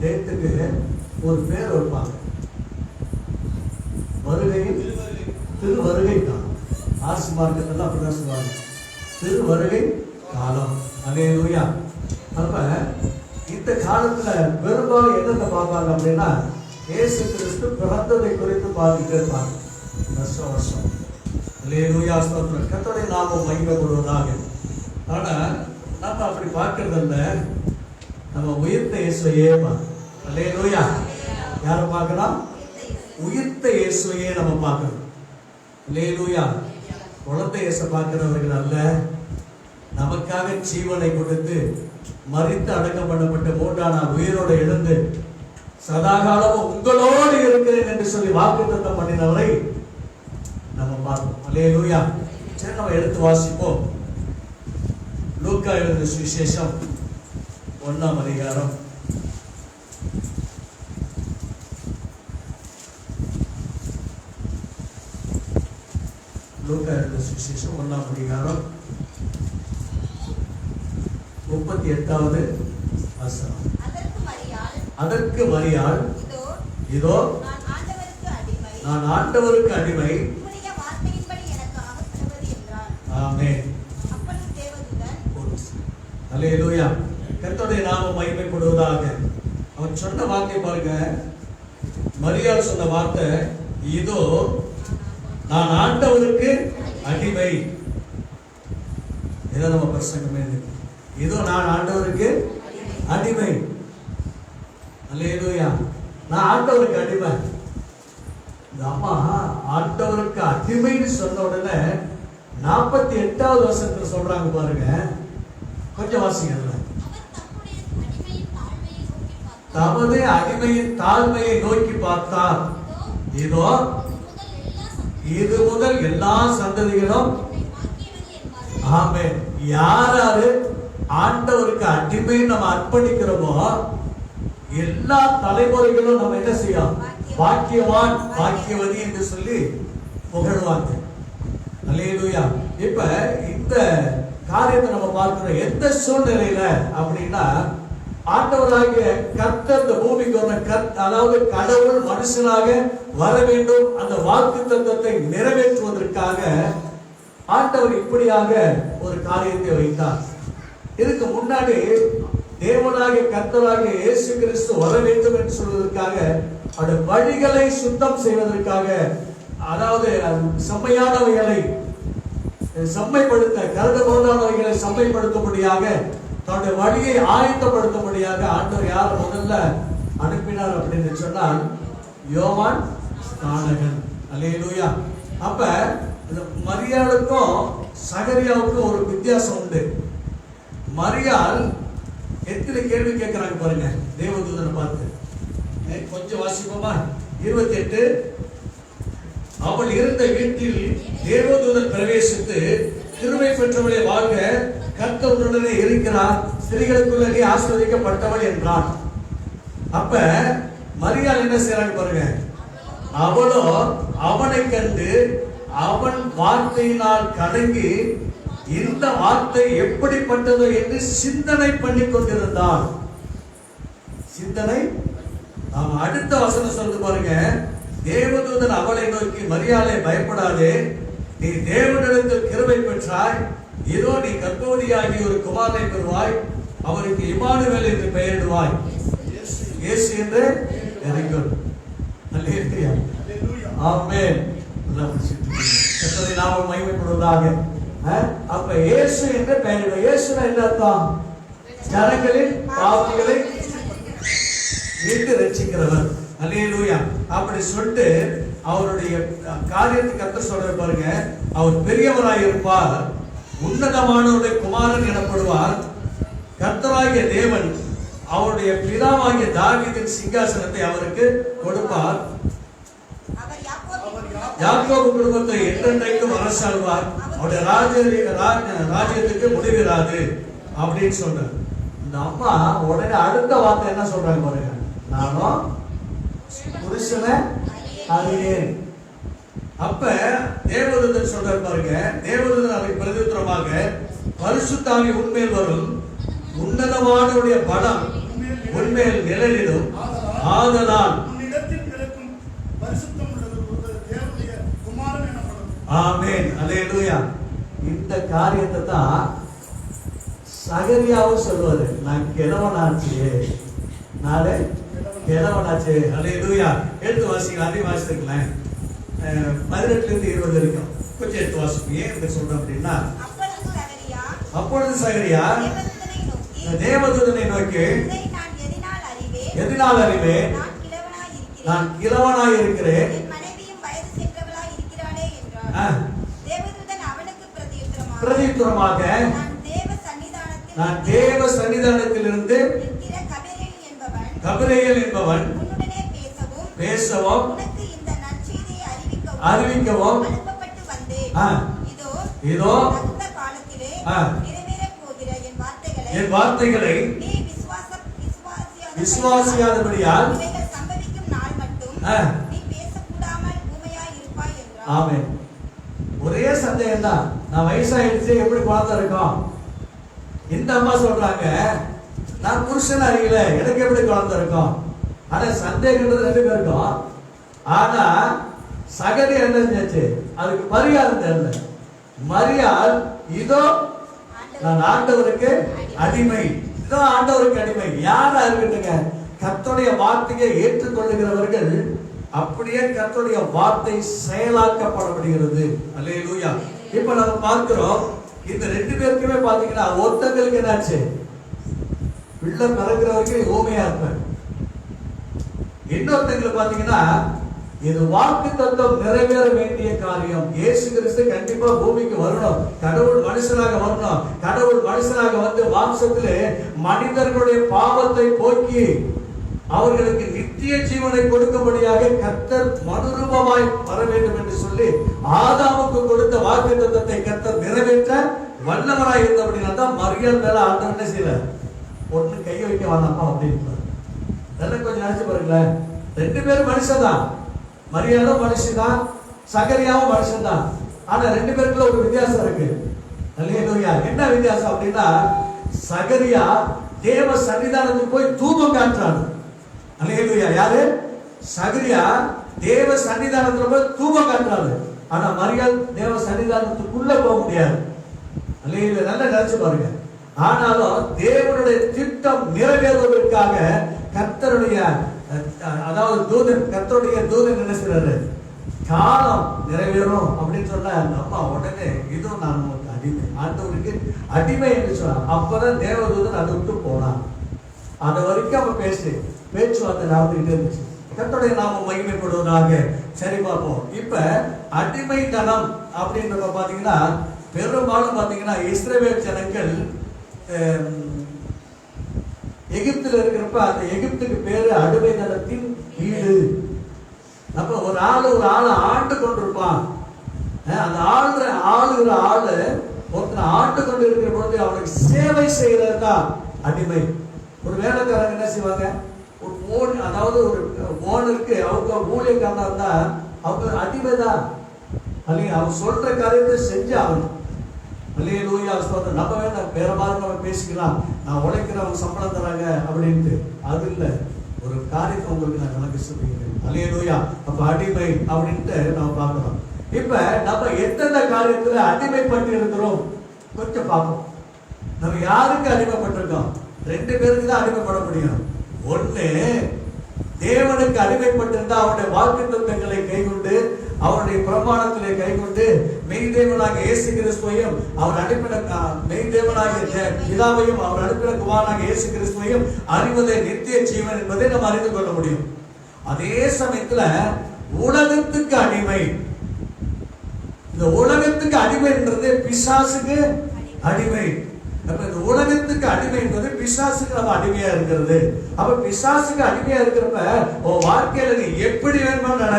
டேட்டுக்கு ஒரு பேர் வைப்பாங்க. வருகையில் திருவருகை காலம். ஆசி மார்க்கெல்லாம் அப்படிதான் சொல்லுவாங்க, திருவருகை காலம். அல்லேலூயா. அப்ப இந்த காலத்துல பெரும்பாலும் என்னத்தை பார்ப்பாங்க அப்படின்னா, இயேசு கிறிஸ்து பிறந்ததை குறித்து பார்த்துட்டே இருப்பாங்க வருஷம் வருஷம். அல்லேலூயா, ஸ்தோத்திரம். கர்த்தருடைய நாமம் மகிமைப்படுவதாக. ஆனா நம்ம அப்படி பார்க்கறது இல்ல, நம்ம உயிர்த்த இயேசுவையே பார்க்கணும். அல்லேலூயா. யாரை பார்க்கலாம்? உயிர்த்த இயேசுவையே நம்ம பார்க்கணும். அல்லேலூயா. குழந்தை இயேசு பார்க்கிறவர்கள் அல்ல, நமக்காக ஜீவனை கொடுத்து மரித்து அடக்கம் பண்ணப்பட்ட 3ஆம் நாள் உயிரோடு எழுந்து சதாகாலமும் உங்களோடு இருக்கிறேன் என்று சொல்லி வாக்குத்தத்தம் பண்ணினவரை நம்ம பார்ப்போம். அல்லேலூயா. சரி, நம்ம எடுத்து வாசிப்போம். லூக்கா எழுதின சுவிசேஷம் 1ஆம் அதிகாரம். லூக்கா எழுதின சுவிசேஷம் 1ஆம் அதிகாரம் 38வது வசனம். அதற்கு மரியாள், இதோ நான் ஆண்டவருக்கு அடிமை. ஆமென். அல்லேலூயா. கர்த்தருடைய நாமம் மகிமைப்படுவதாக. அவன் சொன்ன வார்த்தை பாருங்க, மரியாள் சொன்ன வார்த்தை, இதோ நான் ஆண்டவருக்கு அடிமை. இதை நம்ம பிரசங்கமே, இதோ நான் ஆண்டவருக்கு அடிமை. அல்லேலூயா. நான் ஆண்டவருக்கு அடிமை. இந்த அம்மா ஆண்டவருக்கு அடிமைன்னு சொன்ன உடனே 48வது வசனத்துல சொல்றாங்க பாருங்க, கொஞ்சம் வாசிங்க. தமது அடிமையின் தாழ்மையை நோக்கி பார்த்தார், இதோ இது முதல் எல்லா சந்ததிகளும். ஆமென். யாராரு ஆண்டவருக்கு அடிமை நம்ம அர்ப்பணிக்கிறோமோ எல்லா தலைமுறைகளும் நம்ம என்ன செய்யும்? பாக்கியவான் பாக்கியவதி என்று சொல்லி புகழ்வாங்க. அல்லேலூயா. இப்ப இந்த காரியத்தை நம்ம பார்க்கிறோம். எந்த சூழ்நிலையில அப்படின்னா, ஆண்டவராகிய கர்த்தர் இந்த பூமிக்கு வர அதாவது கடவுள் மனுஷனாக வர வேண்டும், அந்த வாக்குத்தத்தத்தை நிறைவேற்றுவதற்காக ஆண்டவர் இப்படியாக ஒரு காரியத்தை வைத்தார். இதுக்கு முன்னாடி தேவனாகிய கர்த்தராகிய இயேசு கிறிஸ்து வர வேண்டும் என்று சொல்வதற்காக, அவருடைய வழிகளை சுத்தம் செய்வதற்காக, அதாவது செம்மையானவைகளை செம்மைப்படுத்த, கருத போதானவைகளை செம்மைப்படுத்தும்படியாக, தன்னுடைய வழியை ஆயத்தப்படுத்தும்படியாக ஆண்டவர் யார் முதல்ல அனுப்பினார் அப்படின்னு சொன்னால், யோவான் ஸ்நானகன். அல்லேலூயா. அப்ப மரியாளுக்கும் சகரியாவுக்கும் ஒரு வித்தியாசம் உண்டு. மரியாள் எத்தனை கேள்வி கேட்கிறாங்க பாருங்க தேவதூதனை பார்த்து. கொஞ்சம் வாசிப்போமா? 28. அவள் இருந்த வீட்டில் தேவதூதன் பிரவேசித்து, கிருபை பெற்றவளை வாழ்க, கர்த்தருடனே இருக்கிறார், ஸ்திரீகளுக்குள்ள நீ ஆசீர்வதிக்கப்பட்டவள் என்றான். அப்ப மரியாள் என்ன செய்யறாங்க பாருங்க, அவளோ அவனை கண்டு அவன் வார்த்தையினால் கலங்கி இந்த வார்த்தை எப்படிப்பட்டதோ என்று சிந்தனை பண்ணி கொண்டிருந்தாள். சிந்தனை. அடுத்த வசனம் சொல்லுது பாருங்க, தேவதூதன் அவளை நோக்கி, மரியாளே பயப்படாதே, நீ தேவனிடத்தில் கிருபை பெற்றாய், இதோ நீ கர்ப்பவதியாகி ஒரு குமாரனை பெறுவாய், அவருக்கு இம்மானுவேல் என்று பெயரிடுவாய். இயேசு என்று அறிஞர். அல்லேலூயா. ஆமென். கர்த்தருடைய நாமம் மகிமைப்படுவதாக. அப்ப இயேசு என்று பெயரிடுவாய். இயேசுனா என்ன அர்த்தம்? ஜனங்களின் பாவங்களை மீட்டு ரட்சிக்கிறவர். அல்லேலூயா. அப்படி சொல்லிட்டு அவருடைய காரியத்தை கர்த்தர் சொல்ற பாருங்க, அவர் பெரியவராய் இருப்பார், உன்னதமானவருடைய குமாரன் எனப்படுவார், கர்த்தராகிய தேவன் அவருடைய பிதாவாகிய தாவீதின் சிங்காசனத்தை அவருக்கு கொடுப்பார், யாக்கோபு குடும்பத்தை என்றென்றைக்கும் அரசாழ்வார், அவருடைய ராஜ்யத்துக்கு முடிவிராது அப்படின்னு சொல்றார். இந்த அம்மா உடனே அடுத்த வார்த்தை என்ன சொல்றாங்க பாருங்க, நானும் புருஷனை அறியேன். அப்ப தேவதூதன் சொல்றாரு பாருங்க, தேவதூதன் அதை பிரதித்திரமாக, பரிசுத்த ஆவி உன்மேல் வரும், உன்னதமானவருடைய பலம் உன்மேல் நிழலிடும். ஆதலால் உன்னிடத்தில் பிறக்கும் பரிசுத்தம் உள்ளது தேவனுடைய குமாரன் எனப்படும். ஆமென், அல்லேலூயா. இந்த காரியத்தை தான் சகரியாவும் சொல்லுவாரு. நான் கிழவனாச்சு, நாளை கிழவனாச்சு. அல்லேலூயா. எடுத்து வாசிக்கலாம், அதே வாசித்துக்கலாம். 18-20 வரைக்கும் கொஞ்சம் எடுத்து வாசிப்பீங்க. என்ன சொல்றேன் அப்படின்னா, அப்பொழுது சகரியா தேவதூதனை நோக்கி, எதனால் அறிவேன்? நான் கிழவனாய் இருக்கிறேன். பிரதியுத்தரமாக நான் தேவ சன்னிதானத்திலிருந்து கபிரியேல் என்பவன் பேசவும் அறிவிக்கவும் இதோ என் வார்த்தைகளை விசுவாசியாதபடியால் ஆமென். ஒரே சந்தேகம் தான். நான் வயசாயிடுச்சு, எப்படி குழந்தை இருக்கும்? இந்த அம்மா சொல்றாங்க, நான் புருஷன் அறியல, எனக்கு எப்படி குழந்தை இருக்கும்? ஆனா சந்தேகம்ன்றது 2 பேருக்கும். ஆனா சகரி என்ன செஞ்சாச்சு? அதுக்கு மரியாதை தெரியல. மரியாள், இதோ நான் ஆண்டவருக்கு அடிமை, இதோ ஆண்டவருக்கு அடிமை. யாரா இருக்கட்டுங்க, கர்த்தருடைய வார்த்தையை ஏற்றுக்கொள்ளுகிறவர்கள் அப்படியே கர்த்தருடைய வார்த்தை செயலாக்கப்படப்படுகிறது. அல்லேலூயா. இப்ப நம்ம பார்க்கிறோம், இந்த 2 பேருக்குமே பாத்தீங்கன்னா ஒருத்தங்களுக்கு என்னாச்சு? பிள்ளை பிறக்கிற வரைக்கும் ஊமையா இருப்பார். இன்னொருத்தங்களுக்கு பாத்தீங்கன்னா இது வாக்குத்தத்தம் நிறைவேற வேண்டிய காரியம். இயேசு கிறிஸ்து கண்டிப்பா பூமிக்கு வரணும், கடவுள் மனுஷனாக வரணும். கடவுள் மனுஷனாக வந்து மாம்சத்திலே மனிதர்களுடைய பாவத்தை போக்கி அவர்களுக்கு நித்திய ஜீவனை கொடுக்கும்படியாக கர்த்தர் மனுரூபமாய் வர வேண்டும் என்று சொல்லி ஆதாமுக்கு கொடுத்த வாக்குத்தத்தத்தை கர்த்தர் நிறைவேற்ற வல்லவராய் இருந்தபடினால தான் மரியாள் மேல ஆண்டவர் என்ன செய்யல? ஒண்ணு கையை வைக்க வேணாமா அப்படின்னு கொஞ்சம் நினைச்சு பாருங்களேன். 2 பேரும் மனுஷன்தான். மரியாளும் மனுஷன்தான், சகரியாவும் மனுஷன்தான். ஆனா 2 பேருக்குள்ள ஒரு வித்தியாசம் இருக்கு. அல்லேலூயா. என்ன வித்தியாசம் அப்படின்னா, சகரியா தேவ சன்னிதானத்துக்கு போய் தூபம் காட்டுறாரு. அல்லேலூயா. யாரு? சகரியா தேவ சன்னிதானத்துல போய் தூபம் காட்டுறாரு. ஆனா மரியாள் தேவ சன்னிதானத்துக்குள்ள போக முடியாது. அல்லேலூயா. நல்லா நினைச்சு பாருங்க. ஆனாலும் தேவனுடைய திட்டம் நிறைவேறுவதற்காக கர்த்தருடைய அதாவது தூதன், கர்த்தருடைய தூதன் என்ன செய்றாரு? காலம் நிறைவேறும் அப்படின்னு சொன்னா நம்ம உடனே இதோ நான் உங்களுக்கு அடிமை, ஆண்டவருக்கு அடிமை என்று சொன்னார். அப்பதான் தேவதூதன் அதை விட்டு போனான். அது வரைக்கும் அவன் பேச்சுவார்த்தை நடந்துகிட்டே இருந்துச்சு. கர்த்தருடைய நாமம் மகிமைப்படுவதாக. சரி பார்ப்போம். இப்ப அடிமைத்தனம் அப்படின்றத பாத்தீங்கன்னா பெரும்பாலும் பாத்தீங்கன்னா இஸ்ரவேல் ஜனங்கள் எகிப்துல இருக்கிறப்ப அந்த எகிப்துக்கு பேரு அடிமைத்தனத்தின் வீடு. அப்ப ஒரு ஆளை ஆண்டு கொண்டிருப்பான். அந்த ஆளுகிற ஆளு ஒருத்தனை ஆண்டு கொண்டு இருக்கிற பொழுது அவனுக்கு சேவை செய்யறது தான் அடிமை. ஒரு வேலைக்காரங்க என்ன செய்வாங்க? அதாவது ஒரு ஓனருக்கு அவங்க ஊழியக்காரனா இருந்தா அவங்க அடிமை தான். அல்லையா? அவங்க சொல்ற காரியத்தை செஞ்சு ஆகணும். அல்லேலூயா. நம்ம வேணாம் வேற மாதிரி நம்ம பேசிக்கலாம், நான் உழைக்கிறவங்க சம்பளம் தராங்க அப்படின்ட்டு. அது இல்லை. ஒரு காரியத்தை உங்களுக்கு நான் கணக்கு சொல்லிக்கிறேன். அல்லேலூயா. அப்ப அடிமை அப்படின்ட்டு நம்ம பார்க்கிறோம். இப்ப நம்ம எந்தெந்த காரியத்துல அடிமைப்பட்டு இருக்கிறோம் கொஞ்சம் பார்ப்போம். நம்ம யாருக்கு அடிமைப்பட்டிருக்கோம்? 2 பேருக்கு தான் அடிமைப்பட முடியும். ஒண்ணு, தேவனுக்கு அடிமைப்பட்டிருந்தா அவருடைய வாக்குத்தத்தங்களை கைக்கொண்டு அவருடைய பிரமாணத்திலே கைக்கொண்டு மெய்தேவனாக இயேசு கிறிஸ்துவையும் அவர் அனுப்பின மெய்தேவனாகிய பிதாவையும் அவர் அனுப்பின குமாரனாக இயேசு கிறிஸ்துவையும் அறிவதே நித்திய ஜீவன் என்பதை நம்ம அறிந்து கொள்ள முடியும். அதே சமயத்துல உலகத்துக்கு அடிமை, இந்த உலகத்துக்கு அடிமைன்றது பிசாசுக்கு அடிமை. அப்ப இந்த உலகத்துக்கு அடிமை என்பது பிசாசுக்கு நம்ம அடிமையா இருக்கிறது. அப்ப பிசாசுக்கு அடிமையா இருக்கிறப்ப உன் வாழ்க்கையில நீ எப்படி வேணுமானு நட.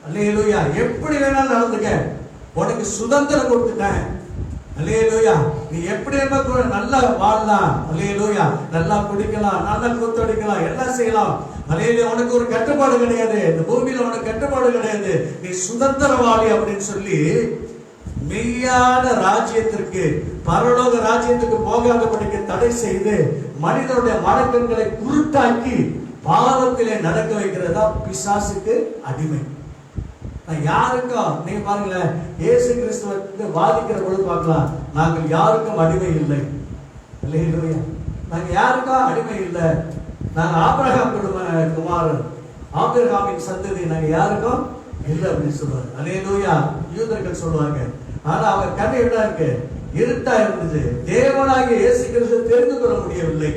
அல்லேலூயா. எப்படி வேணாலும் நடந்துக்க, உனக்கு சுதந்திரம் கொடுத்துட்டேன். அல்லேலூயா. நீ எப்படி வேணுமா நல்லா வாழலாம். அல்லேலூயா. நல்லா குடிக்கலாம், நல்லா கூத்தடிக்கலாம், எல்லாம் செய்யலாம். அல்லேலூயா. உனக்கு ஒரு கட்டுப்பாடு கிடையாது. இந்த பூமியில உனக்கு கட்டுப்பாடு கிடையாது. நீ சுதந்திரவாளி அப்படின்னு சொல்லி மெய்யான ராஜ்யத்திற்கு பரலோக ராஜ்யத்துக்கு போகாதபடிக்கு தடை செய்து மனிதனுடைய மனக்கண்களை குருட்டாக்கி பாவத்திலே நடக்க வைக்கிறதா பிசாசுக்கு அடிமை. யாருக்கும் நீங்க பாருங்களேன், இயேசு கிறிஸ்துவ வாதிக்கிற பொழுது பார்க்கலாம், நாங்கள் யாருக்கும் அடிமை இல்லை. அல்லேலூயா. நாங்க யாருக்கும் அடிமை இல்லை. நாங்க ஆபிரகாம் குமாரன், ஆபிரகாமின் சந்ததி, நாங்க யாருக்கும் இல்லை அப்படின்னு சொல்லுவாங்க. அல்லேலூயா. யூதர்கள் சொல்லுவாங்க. ஆனா அவங்க கண்ணு என்ன இருக்கு? இருட்டா இருந்தது. தேவனாகிய இயேசு கிறிஸ்துவை தெரிந்து கொள்ள முடியவில்லை.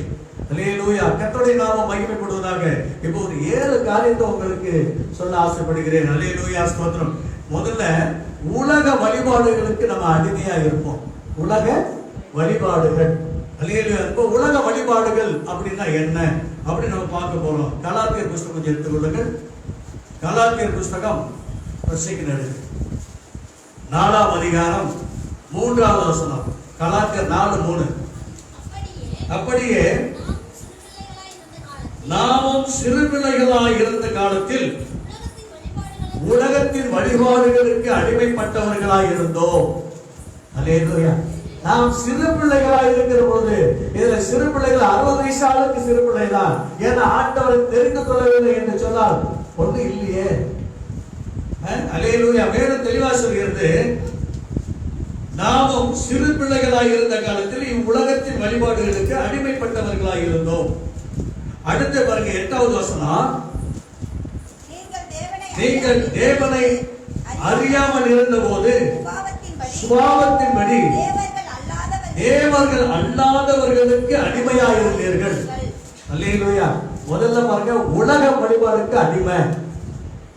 அல்லேலூயா. கர்த்தருடைய நாமம் மகிமைப்படுவதாக. இப்போ ஒரு 7 காரியத்தை உங்களுக்கு சொல்ல ஆசைப்படுகிறேன். அல்லேலூயா, ஸ்தோத்திரம். முதல்ல, உலக வழிபாடுகளுக்கு நம்ம அடிமையா இருப்போம். உலக வழிபாடுகள். அல்லேலூயா. இப்போ உலக வழிபாடுகள் அப்படின்னா என்ன அப்படி நம்ம பார்க்க போறோம். கலாத்தியர் புஸ்தகம் கொஞ்சம் எடுத்துக்கொள்ளுங்கள். கலாத்தியர் புஸ்தகம் 4ஆம் அதிகாரம் 3ஆவது வசனம். கலாத்தியர் 4:3. அப்படியே நாமும் சிறு பிள்ளைகளாய் இருந்த காலத்தில் உலகத்தின் வழிபாடுகளுக்கு அடிமைப்பட்டவர்களாய் இருந்தோம். அல்லேலூயா. நாம் சிறு பிள்ளைகளாய் இருக்கிற போது, இதுல சிறு பிள்ளைகள் 60 வயசு ஆளுக்கு சிறு பிள்ளை தான். ஏன்னா ஆண்டவரை தெரிந்து கொள்ளவில்லை என்று சொன்னால் ஒண்ணு இல்லையே. அல்லேலூயா. வேதம் தெளிவா சொல்கிறது, நாமும் சிறு பிள்ளைகளாய் இருந்த காலத்தில் இவ்வுலகத்தின் வழிபாடுகளுக்கு அடிமைப்பட்டவர்களாய் இருந்தோம். அடுத்து பாருங்க 8வது வசனம். நீங்கள் தேவனை அறியாமல் இருந்தபோது சுபாவத்தின்படி தேவர்கள் அல்லாதவர்களுக்கு அடிமையாக இருந்தீர்கள். அல்லேலூயா. முதல்ல பாருங்க, உலக வழிபாடுக்கு அடிமை.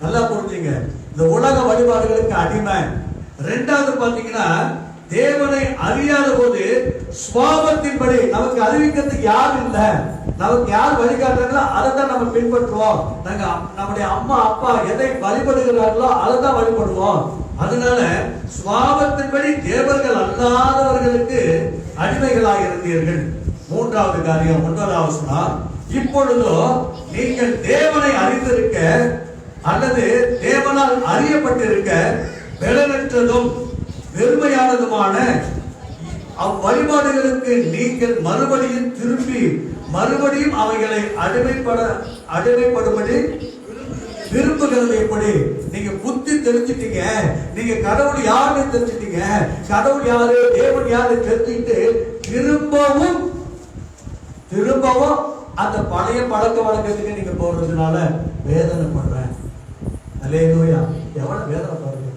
நல்லா புரிஞ்சுங்க, இந்த உலக வழிபாடுகளுக்கு அடிமை. 2வது பாத்தீங்கன்னா, தேவனை அறியாத போது சுபாவத்தின்படி, நமக்கு அறிவிக்கிறதுக்கு யாரும் இல்ல, நமக்கு யார் வழிகாட்டுறாங்களோ அதை தான் நம்ம பின்பற்றுவோம். நாங்க நம்முடைய அம்மா அப்பா எதை வழிபடுகிறார்களோ அதை தான் வழிபடுவோம். அதனால சுபாவத்தின்படி தேவர்கள் அல்லாதவர்களுக்கு அடிமைகளாக இருந்தீர்கள். 3வது காரியம் 9வது வசனம். இப்பொழுதோ நீங்கள் தேவனை அறிந்திருக்க அல்லது தேவனால் அறியப்பட்டிருக்க பலனற்றதும் வெறுமையானதுமான அவ்வழிபாடுகளுக்கு நீங்கள் மறுபடியும் திரும்பி மறுபடியும் அவைகளை அடிமைப்படும்படி விரும்புகிறது எப்படி? நீங்க புத்தி தெரிஞ்சிட்டீங்க, நீங்க கடவுள் யாருன்னு தெரிஞ்சிட்டீங்க, கடவுள் யாரு தேவன் யாரு தெரிஞ்சுட்டு திரும்பவும் அந்த பழைய பழக்க வழக்கத்துக்கு நீங்க போறதுனால வேதனைப்படுறேன். அல்லேலூயா. எவ்வளவு வேதனை பாருங்க.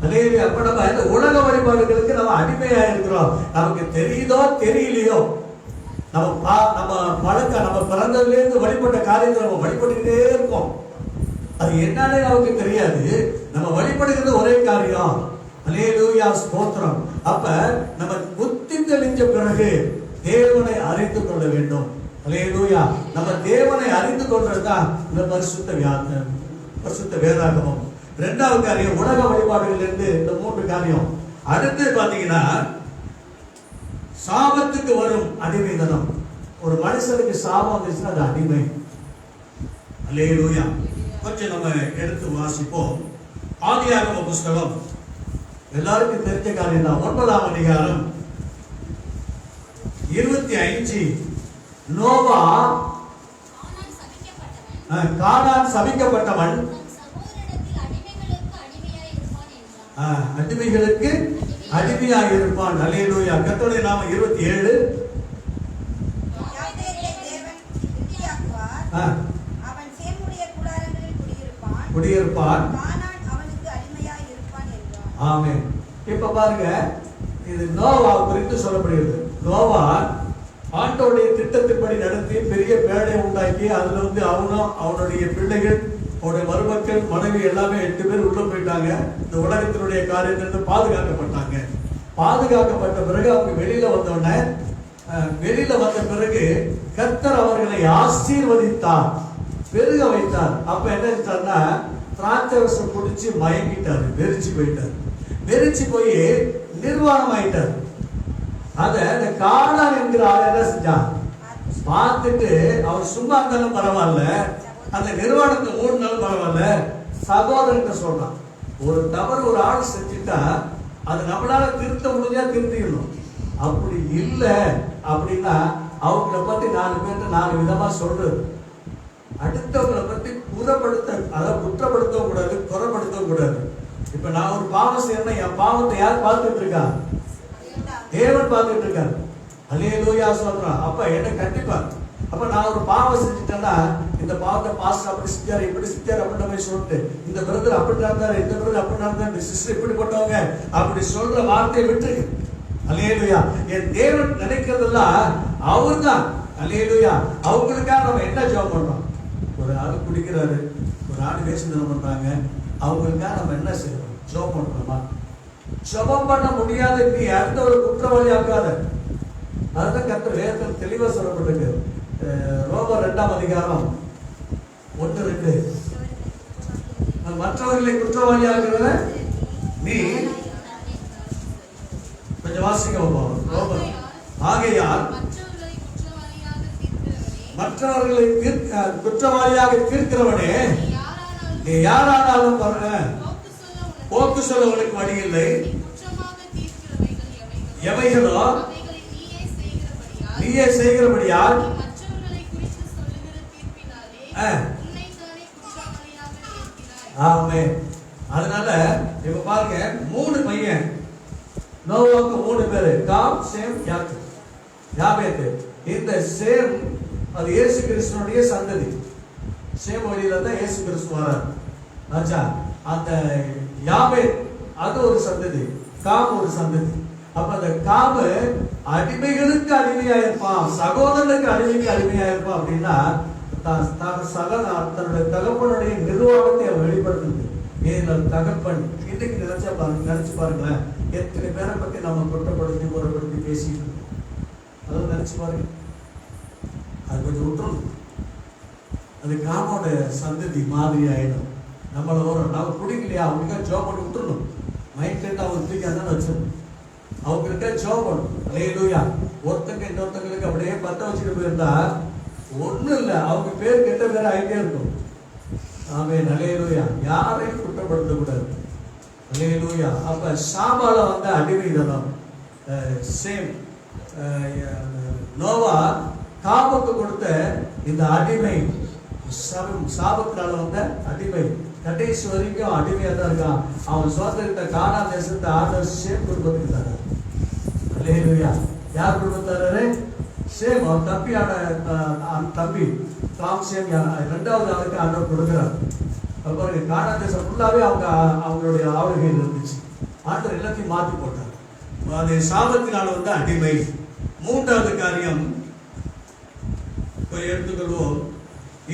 அல்லேலூயா. அப்ப நம்ம இந்த உலக வழிபாடுகளுக்கு நம்ம அடிமையா இருக்கிறோம். நமக்கு தெரியுதோ தெரியலையோ, நம்ம பிறந்ததுல இருந்து வழிபட்ட காரியத்தை நம்ம வழிபட்டுக்கிட்டே இருக்கோம். அது என்னன்னு நமக்கு தெரியாது. நம்ம வழிபடுகிறது ஒரே காரியம். அல்லேலூயா, ஸ்தோத்திரம். அப்ப நம்ம புத்தி தெளிஞ்ச பிறகு தேவனை அறிந்து கொள்ள வேண்டும். அல்லேலூயா. நம்ம தேவனை அறிந்து கொள்றதுதான் இந்த பரிசுத்த வேதாகமம். 2வது காரியம், உலக வழிபாடுகள் இருந்து இந்த 3 காரியம். அடுத்து பாத்தீங்கன்னா, சாபத்துக்கு வரும் அடிமைதனம். ஒரு மனுஷனுக்கு சாபம் வந்துச்சுன்னா அது அடிமை. அல்லேலூயா. கொஞ்சம் நம்ம எடுத்து வாசிப்போம். ஆதியாகம புஸ்தகம் எல்லாருக்கும் தெரிஞ்ச காரியம் தான். 9ஆம் அதிகாரம் 25. நோவா கானான் சபிக்கப்பட்டவன் அடிமைகளுக்கு அடிமையாக இருப்பான். அல்லேலூயா. கர்த்தருடைய நாமம் 27. குடியிருப்பான். ஆமென். இப்ப பாருங்க, இது நோவா குறித்து சொல்லப்படுகிறது. நோவா ஆண்டோடைய திட்டத்தின்படி நடத்தி பெரிய பேழை உண்டாக்கி அதுல அவனுடைய பிள்ளைகள், அவனுடைய மருமக்கள், மனைவி எல்லாமே 8 பேர் உள்ள போயிட்டாங்க. இந்த உலகத்தினுடைய காரியத்திலிருந்து பாதுகாக்கப்பட்டாங்க. பாதுகாக்கப்பட்ட பிறகு அவங்க வெளியில வந்த பிறகு கர்த்தர் அவர்களை ஆசீர்வதித்தார், பெருக வைத்தார். அப்ப என்ன செஞ்சார்னா, திராட்சரசம் குடிச்சு மயங்கிட்டாரு, வெறிச்சு போய் நிர்வாணம் ஆயிட்டார். அத கானான் என்கிற ஆள் என்ன செஞ்சான் பார்த்துட்டு, அவர் சும்மா இருந்தாலும் பரவாயில்ல, அந்த நிர்வாணத்தை ஓடினாலும் பரவாயில்ல, சகோதரன் சொல்றான். ஒரு தவறு ஒரு ஆள் செஞ்சுட்டா அது நம்மளால திருத்த முடிஞ்சா திருத்திடணும். அப்படி இல்லை அப்படின்னா அவங்கள பத்தி 4 பேர்ட்ட 4 விதமா சொல்றது. அடுத்தவங்களை பத்தி அதாவது குற்றப்படுத்தவும் கூடாது, குறைப்படுத்தவும் கூடாது. இப்ப நான் ஒரு பாவம் செய்யறேன்னா என் பாவத்தை யார் பார்த்துட்டு இருக்கா? தேவன் பார்த்துட்டு இருக்காரு. அல்லேலூயா சொல்றான். அப்ப என்ன கண்டிப்பா அப்ப நான் ஒரு பாவம் செஞ்சுட்டேன்னா இந்த பாவத்தை பாஸ்டர் அப்படி செஞ்சாரு, இப்படி செஞ்சாரு அப்படின்னு போய் சொல்லிட்டு, இந்த பிரதர் அப்படி நடந்தாரு, இந்த பிரதர் அப்படி நடந்தாரு, இந்த சிஸ்டர் இப்படி போட்டவங்க அப்படி சொல்ற வார்த்தையை விட்டுருக்கு. அல்லேலூயா. என் தேவன் நினைக்கிறதெல்லாம் அவர் தான். அல்லேலூயா. அவங்களுக்காக நம்ம என்ன ஜெபம் பண்றோம்? ஒரு ஆள் குடிக்கிறாரு, ஒரு ஆள் வேஷம் பண்றாங்க, அவங்களுக்காக நம்ம என்ன செய்யறோம்? ஜெபம் பண்றோமா? ஜெபம் பண்ண முடியாத நீ அடுத்த ஒரு குற்றவாளி ஆக்காத. அதுதான் கர்த்தர் வேதத்தில் தெளிவா சொல்லப்பட்டிருக்கு. ரோமர் 2ஆம் அதிகாரம் 1-2. மற்றவர்களை குற்றவாளி ஆக்குறத நீ கொஞ்சம் வாசிக்க ரோமர். ஆகையால் மற்றவர்களை குற்றவாளியாக தீர்க்கிறவனே நீ யாரானாலும் போக்கு சொல்ல உனக்கு வழி இல்லை. எவைகளோ நீயே செய்கிறபடியால் ஆமென். அதனால இப்ப பாருங்க, 3 பையன் நோவாவுக்கு 3 பேரு, காம், சேம், யாபேத். இந்த சேம் அது இயேசு கிறிஸ்துனுடைய சந்ததி. சேம் வழியில தான் இயேசு கிறிஸ்து வரார். ஆச்சா, அந்த யாபேத் அது ஒரு சந்ததி, காம் ஒரு சந்ததி. அப்ப அந்த காமு அடிமைகளுக்கு அடிமையா இருப்பான், சகோதரனுக்கு அடிமையா இருப்பான். அப்படின்னா தன்னுடைய தகப்பனுடைய நிர்வாகத்தை அவன் வெளிப்படுத்துது. ஏன் தகப்பன் இன்னைக்கு நினைச்சு பாருங்களேன், எத்தனை பேரை பத்தி நம்ம குற்றப்படுத்தி முறைப்படுத்தி பேசிட்டு இருக்கோம். அதான் நினைச்சு பாருங்க. அது கொஞ்சம் விட்டுரும். அது காமோட சந்ததி மாதிரி ஆயிடும். நம்மள வரும், நம்ம பிடிக்கலையா அவங்களுக்கா ஜோப் பண்ணி விட்டுருணும். மைண்ட் அவங்க பிடிக்காதான்னு வச்சிடணும். அவங்களுக்கு ஜோப் பண்ணும். அல்லேலூயா. ஒருத்தங்க இன்னொருத்தங்களுக்கு அப்படியே பத்த வச்சுட்டு போயிருந்தா ஒண்ணும் இல்லை, அவங்க பேர் கெட்ட பேர் ஆகிட்டே இருக்கும். ஆமென். அல்லேலூயா. யாரையும் குற்றப்படுத்த கூடாது. அல்லேலூயா. அப்ப சாபால வந்து அடிமைதனம். சேம் நோவா காபுக்கு கொடுத்த இந்த அடிமை சாபத்தினால வந்த அடிமை கடைசி வரைக்கும் அடிமையா தான் இருக்கான். அவன் சுதந்திரத்தை கானான் தேசத்தை ஆண்டவர் சேம் குடும்பத்துக்கு தராரு. அல்லேலூயா. யார் குடும்பத்தாரு? சேம். அவன் தம்பியான தம்பி காம் சேம் 2வது ஆளுக்கு ஆண்டவர் கொடுக்கிறார். பாருங்க, கானான் தேசம் ஃபுல்லாவே அவங்களுடைய ஆளுகையில் இருந்துச்சு. ஆண்டவர் எல்லாத்தையும் மாற்றி போட்டார். அது சாபத்தினால வந்த அடிமை. 3வது காரியம் எடுத்துக்கொள்வோம்.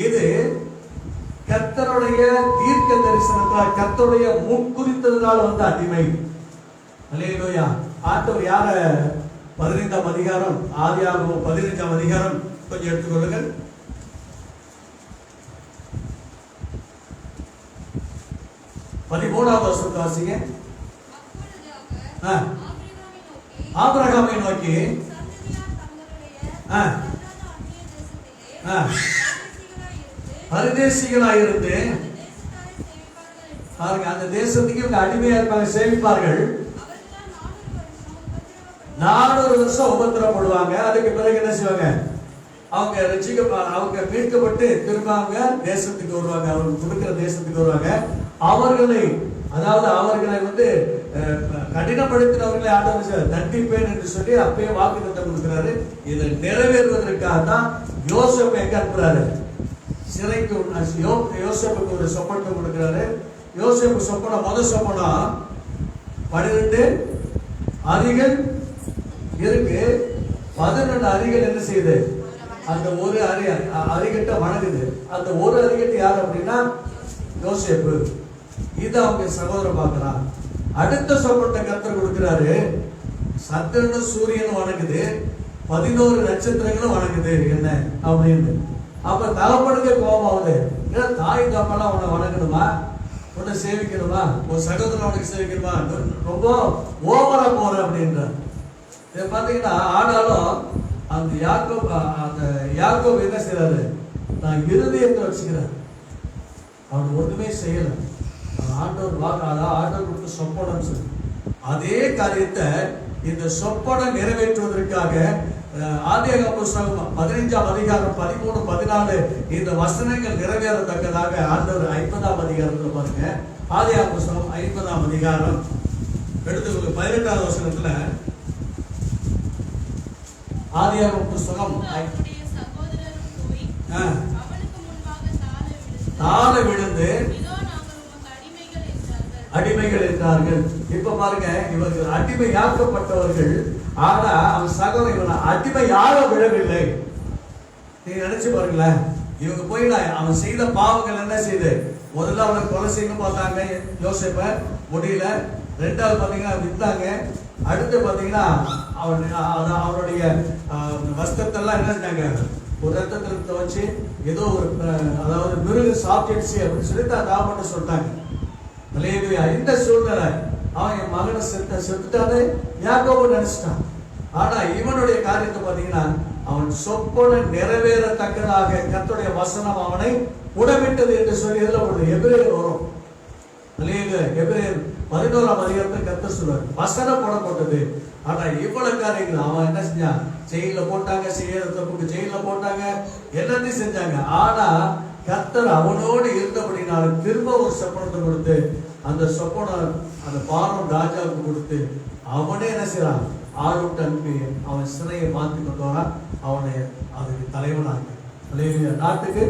இது கர்த்தருடைய தீர்க்க தரிசனத்தால், கர்த்தருடைய முன்குறித்ததனால வந்த அடிமை. அல்லேலூயா. ஆண்டவர் யார 15ஆம் அதிகாரம், ஆதியாகமம் 15ஆம் அதிகாரம் கொஞ்சம் எடுத்துக்கொள்ளுங்கள். 13வது வசனத்தை வாசிங்க. ஆபிரகாமை நோக்கி பரதேசிகளாயிருந்து பாருங்க, அந்த தேசத்துக்கு இவங்க அடிமையா இருப்பாங்க, சேமிப்பார்கள். 400 வருஷம் உபத்திரப்படுவாங்க. அதுக்கு பிறகு என்ன செய்வாங்க? அவங்க மீட்கப்பட்டு திரும்ப அவங்க தேசத்துக்கு வருவாங்க, அவங்களுக்கு கொடுக்கிற தேசத்துக்கு வருவாங்க. அவர்களை வந்து கடினப்படுத்தினவர்களை ஆண்டவர் தண்டிப்பேன் என்று சொல்லி அப்பயே வாக்குத்தத்தம் கொடுக்கிறாரு. இதை நிறைவேறுவதற்காக தான் யோசேப்பு எங்க அனுப்புறாரு? சிறைக்கு. யோசேப்புக்கு ஒரு சொப்பனம் கொடுக்கிறாரு. யோசேப்பு சொப்பனம், முதல் சொப்பனம் 12 அரிகள் இருக்கு. 11 அரிகள் என்ன செய்யுது? அந்த ஒரு அரிகட்ட வணங்குது. அந்த ஒரு அரிகட்டு யார் அப்படின்னா யோசேப்பு. இதை அவங்க சகோதரன் பார்க்கிறான். அடுத்த சொப்பனத்தை கர்த்தர் கொடுக்கிறாரு. சந்திரனும் சூரியனும் வணங்குது, 11 நட்சத்திரங்களும் வணங்குது. என்ன அப்படின்னு அப்ப தகப்பனுக்கு கோபம் ஆகுது. ஏன்னா தாய் தப்பெல்லாம் உன்னை வணங்கணுமா, உன்னை சேவிக்கணுமா, உன் சகோதரன் உனக்கு சேவிக்கணுமா, ரொம்ப ஓவரா போற அப்படின்ற. இதை பார்த்தீங்கன்னா ஆனாலும் அந்த யாக்கோபு என்ன செய்யறாரு? நான் இருதயத்தை வச்சுக்கிறேன். அவன் ஒண்ணுமே செய்யல. ஆண்டவர் கொடுத்து சொப்பனம் சொல்லி அதே காரியத்தை இந்த சொப்பனம் நிறைவேற்றுவதற்காக ஆதியாகம புஸ்தகம் 15ஆம் அதிகாரம் 13, 14 இந்த வசனங்கள் நிறைவேறத்தக்கதாக ஆண்டவர் 50ஆம் அதிகாரத்துல பாருங்க. ஆதியாகம புஸ்தகம் 50ஆம் அதிகாரம் எடுத்துக்கொள்ளுங்க. 18ஆவது வசனத்துல ஆதியாகம புஸ்தகம் தாழ விழுந்து அடிமைகள் என்றார்கள். இப்ப பாருங்க, இவர்கள் அடிமையாக்கப்பட்டவர்கள். ஆனா அவன் சகோதரன் இவன் அடிமையாக விழவில்லை. நீங்க நினைச்சு பாருங்களேன், இவங்க போய் அவன் செய்த பாவங்கள் என்ன செய்து, முதல்ல அவனை கொலை செய்யணும் பார்த்தாங்க, யோசேப்ப முடியல. ரெண்டாவது பாத்தீங்கன்னா வித்தாங்க. அடுத்து பாத்தீங்கன்னா அவனுடைய வஸ்திரத்தெல்லாம் என்ன செஞ்சாங்க, ஒரு ரத்தத்தில் துவச்சு ஏதோ ஒரு அதாவது மிருக சாப்பிட்டுச்சு அப்படின்னு சொல்லி தான் சொல்லிட்டாங்க. இந்த சூழ்நிலை அவன் என் மகனை செத்துட்டானே யாக்கோபு நினைச்சிட்டான். ஆனா இவனுடைய காரியத்தை பாத்தீங்கன்னா அவன் சொப்பன நிறைவேறத்தக்கதாக கர்த்தருடைய வசனம் அவனை உடமிட்டது என்று சொல்லி எதுல ஒரு எபிரேயர் வரும். எபிரேயர் 11ஆம் அதிகாரத்தில் கர்த்தர் சொல்வார் வசனம் போடப்பட்டது. ஆனா இவ்வளவு காரியங்கள் அவன் என்ன செஞ்சான், ஜெயில போட்டாங்க, செய்யற தப்புக்கு ஜெயில போட்டாங்க, எல்லாத்தையும் செஞ்சாங்க. ஆனா கர்த்தர் அவனோடு இருந்தபடினால திரும்ப ஒரு சொப்பனத்தை கொடுத்து அந்த சொப்பனம் அந்த பாரம் ராஜாவுக்கு கொடுத்து அவனே என்ன செய்யறான், ஆளுட்டு அனுப்பி அவன் சிறையை மாற்றி கொண்டு வரான். அவனை அதுக்கு தலைவனாக்கிறான், நாட்டுக்கு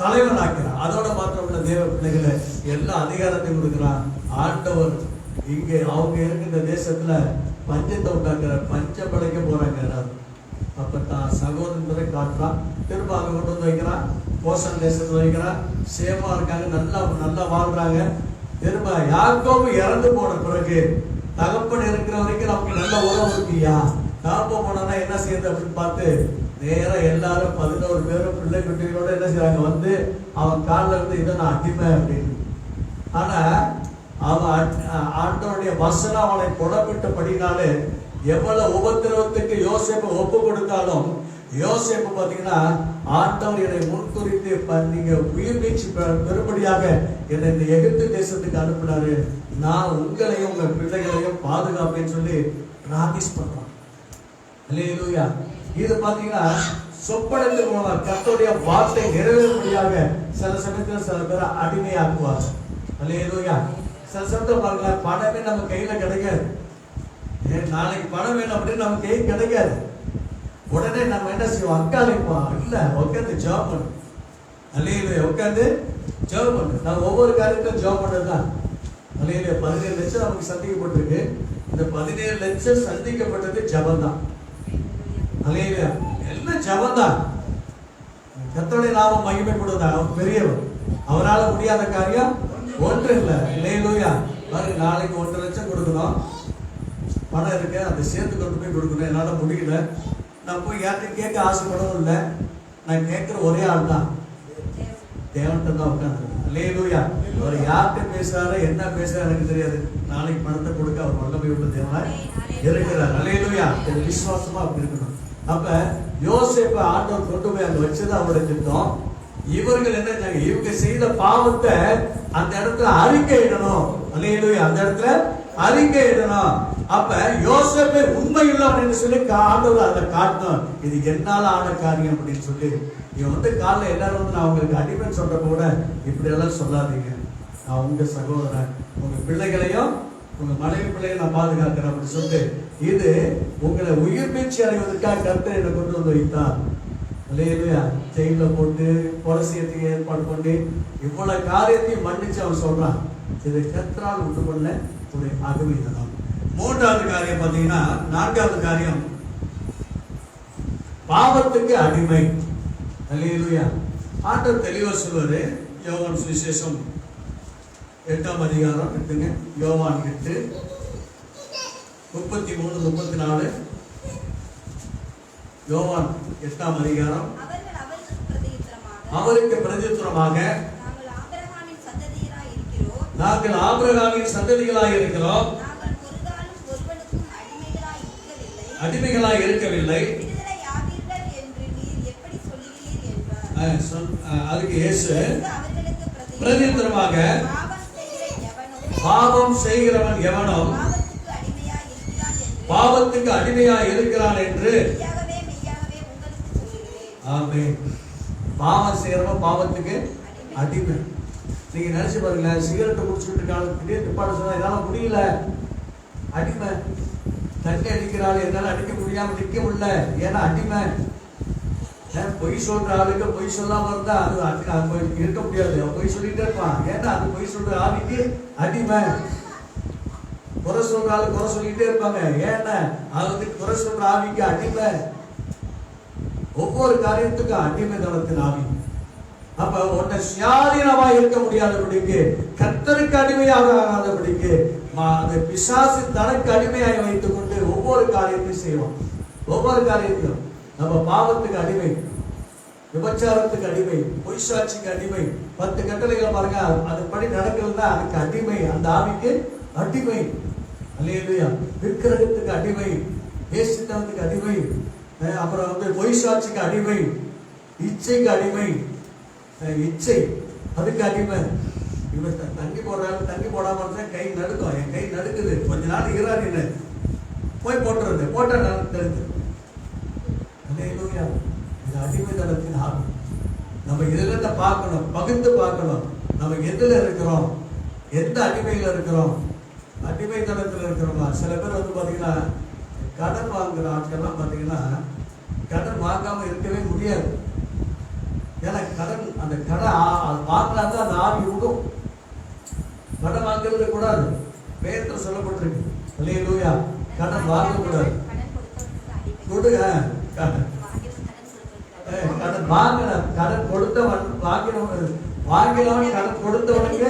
தலைவனாக்கிறான். அதோட மாத்திரமுள்ள தேவ பிள்ளைகளை எல்லா அதிகாரத்தையும் கொடுக்கிறான் ஆண்டவர். இங்கே அவங்க இருக்கின்ற தேசத்துல பஞ்சத்தை உண்டாக்குறார், பஞ்சம் படைக்க போறாங்க. அப்ப தான் சகோதரரை காட்டுறான், திரும்ப அங்க கொண்டு வந்து வைக்கிறான், போசன் தேசத்துல வைக்கிறான், சேமா இருக்காங்க, நல்லா வாழ்றாங்க. திரும்ப யாக்கோபு இறந்து போன பிறகு தகப்பன் இருக்கிற வரைக்கும் நமக்கு நல்ல உறவு இருக்கியா, தகப்ப போனா என்ன செய்யுது அப்படின்னு பார்த்து நேரம் எல்லாரும் 11 பேரும் பிள்ளை குட்டிகளோட என்ன செய்யறாங்க, வந்து அவன் காலில் இருந்து இதை நான் அடிமை அப்படின்னு. ஆனா அவன் ஆண்டவருடைய வசனம் அவனை புடமிட்டபடினாலே எவ்வளவு உபத்திரவத்துக்கு யோசேப்பை ஒப்பு கொடுத்தாலும் யோசேப்பு பாத்தீங்கன்னா ஆண்டவர் என்னை முன்குறித்து நீங்க உயிர் நீச்சி பெறும்படியாக என்னை இந்த எகிப்து தேசத்துக்கு அனுப்பினாரு, நான் உங்களையும் உங்க பிள்ளைகளையும் பாதுகாப்பேன்னு சொல்லி பிராமிஸ் பண்றான். அல்லேலூயா. இது பாத்தீங்கன்னா சொப்பனத்தின் மூலமா கர்த்தருடைய வார்த்தை நிறைவேறும்படியாக சில சமயத்தில் சில பேரை அடிமையாக்குவார். அல்லேலூயா. சில சமயத்தில் பாருங்க, பணமே நம்ம கையில கிடைக்காது. நாளைக்கு பணம் வேணும் அப்படின்னு நம்ம கை கிடைக்காது. உடனே நம்ம என்ன செய்வோம், அக்காலைப்பா இல்ல உட்காந்து ஜாப் பண்ணு, அல்லையில உட்காந்து ஜாப் பண்ணு. நான் ஒவ்வொரு காரியத்தையும் ஜாப் பண்ணதுதான். அல்லையில 17 லட்சம் நமக்கு சந்திக்கப்பட்டிருக்கு. இந்த 17 லட்சம் சந்திக்கப்பட்டது ஜபம் தான். அல்லையில எல்லாம் ஜபம் தான். கர்த்தருடைய நாமம் மகிமைப்படுவதா, அவர் பெரியவர், அவரால் முடியாத காரியம் ஒன்று இல்லை. அல்லேலூயா. பாருங்க, நாளைக்கு 1.5 லட்சம் கொடுக்கணும், பணம் இருக்கு, அதை சேர்த்து கொண்டு போய் கொடுக்கணும், என்னால முடியல. நான் போய் யார்கிட்ட கேட்க ஆசைப்படவும் இல்லை. நான் கேட்கிற ஒரே ஆள் தான், தேவன்கிட்ட தான் உட்காந்துருக்கேன். அல்லேலூயா. அவர் யார்கிட்ட பேசுறாரு என்ன பேசுறாரு எனக்கு தெரியாது. நாளைக்கு பணத்தை கொடுக்க அவர் வல்லமை உள்ள தேவனா இருக்கிறார். அல்லேலூயா. விசுவாசமா அப்படி இருக்கணும். அப்ப யோசேப்பை ஆண்டவர் கொண்டு போய் அங்க வச்சது அவருடைய திட்டம். இவர்கள் என்ன செஞ்சாங்க, இவங்க செய்த பாவத்தை அந்த இடத்துல அறிக்கையிடணும். அல்லேலூயா. அந்த இடத்துல அறிக்கையிடணும். அப்ப யோசேப்பை உண்மையுள்ளவன் என்று சொல்லி ஆண்டவர் அதை காட்டணும். இது என்னால ஆன காரியம் அப்படின்னு சொல்லி இவன் வந்து காலைல எல்லாரும் வந்து நான் உங்களுக்கு அடிமைன்னு சொல்றப்ப கூட இப்படி எல்லாம் சொல்லாதீங்க, நான் உங்க சகோதரன், உங்க பிள்ளைகளையும் உங்க மனைவி பிள்ளைகளை நான் பாதுகாக்கிறேன் அப்படின்னு சொல்லிட்டு இது உங்களை உயிர் மீட்சி அடைவதற்காக கர்த்தர் என்னை கொண்டு வந்து வைத்தார். அல்லேலூயா. ஜெயில போட்டு கொலைசியத்துக்கு ஏற்பாடு பண்ணி இவ்வளவு காரியத்தையும் மன்னிச்சு அவன் சொல்றான். இதை கர்த்தரால் உண்டு பண்ண ஒரு அகமீதனம். 3வது காரியம் பாத்தீங்கன்னா, 4வது காரியம் பாவத்துக்கு அடிமை. அல்லேலூயா. ஆண்டவர் தெளிவா சொல்வாரு. யோவான் சுவிசேஷம் 8ஆம் அதிகாரம் எடுத்துங்க. யோவான் 8:33-34. யோவான் 8ஆம் அதிகாரம். அவருக்கு பிரதியுத்தரமாக நாங்கள் ஆபிரகாமின் சந்ததிகளாய் இருக்கிறோம், அடிமைகளாய் இருக்கவில்லை. அதுக்கு இயேசு பிரதியுத்தரமாக பாவம் செய்கிறவன் எவனோ பாவத்துக்கு அடிமையா இருக்கிறான் என்று மெய்யாகவே மெய்யாகவே உங்களுக்கு சொல்லுகிறேன். ஆமென். பாவம் செய்யறவன் பாவத்துக்கு அடிமை. நீங்க நினைச்சு பாருங்களேன், சிகரெட்டை குடிச்சுட்டு இருக்காங்க, திடீர்னு நிப்பாட்ட சொன்னா என்னால முடியல, அடிமை. தண்ணி அடிக்கிறாள், என்னால அடிக்க முடியாம நிக்க முடியல, ஏன்னா அடிமை. பொய் சொல்ற ஆளுக்கு பொய் சொல்லாம இருந்தா அது இருக்க முடியாது, பொய் சொல்லிட்டே இருப்பான், ஏன்னா அது பொய் சொல்ற ஆளுக்கு அடிமை. குறை சொல்ற ஆளு குறை சொல்லிட்டே இருப்பாங்க, ஏன்னா அது வந்து குறை சொல்ற ஆவிக்கு அடிமை. ஒவ்வொரு காரியத்துக்கும் அடிமை தளத்தின் ஆவி. அப்ப உன்னை சுயாதீனமா இருக்க முடியாதபடிக்கு, கர்த்தருக்கு அடிமையாக ஆகாதபடிக்கு, அந்த பிசாசு தனக்கு அடிமையாக வைத்துக் கொண்டு ஒவ்வொரு காரியத்தையும் செய்வோம். ஒவ்வொரு காரியத்தையும் நம்ம பாவத்துக்கு அடிமை, விபச்சாரத்துக்கு அடிமை, பொய் சாட்சிக்கு அடிமை. 10 கட்டளைகளை பாருங்க, அதுபடி நடக்கலன்னா அதுக்கு அடிமை, அந்த ஆவிக்கு அடிமை. அல்லேலூயா. விக்கிரகத்துக்கு அடிமை, வேசித்தனத்துக்கு அடிமை, அப்புறம் வந்து பொய் சாட்சிக்கு அடிமை, இச்சைக்கு அடிமை, இச்சை அதுக்கு அடிமை. இவன் தண்ணி போடுறாங்க, தண்ணி போடாம இருந்தா கை நடுக்கும், என் கை நடுக்குது, கொஞ்ச நாள் இராடின்னு போய் போட்டுறது, போட்டா நான் தெரிஞ்சு. அல்லேலூயா. இது அடிமைத்தனத்தின் ஆவி. நம்ம இதுல பார்க்கணும், பகுத்து பார்க்கணும், நம்ம எதுல இருக்கிறோம், எந்த அடிமையில இருக்கிறோம். அடிமைத்தனத்தில் இருக்கிறோமா? சில பேர் வந்து பாத்தீங்கன்னா கடன் வாங்குற ஆட்கள்லாம் பாத்தீங்கன்னா கடன் வாங்காம இருக்கவே முடியாது. ஏன்னா கடன், அந்த கடன் வாங்கினாதான் அந்த ஆவி விடும். கடன் வாங்குறது கூடாது, வேதத்துல சொல்லப்பட்டிருக்கு. அல்லேலூயா. கடன் வாங்க கூடாது. கொடுங்க கடன் வாங்கின, கடன் கொடுத்தவன் வாங்கினவன், வாங்கினவன் கடன் கொடுத்தவனுக்கு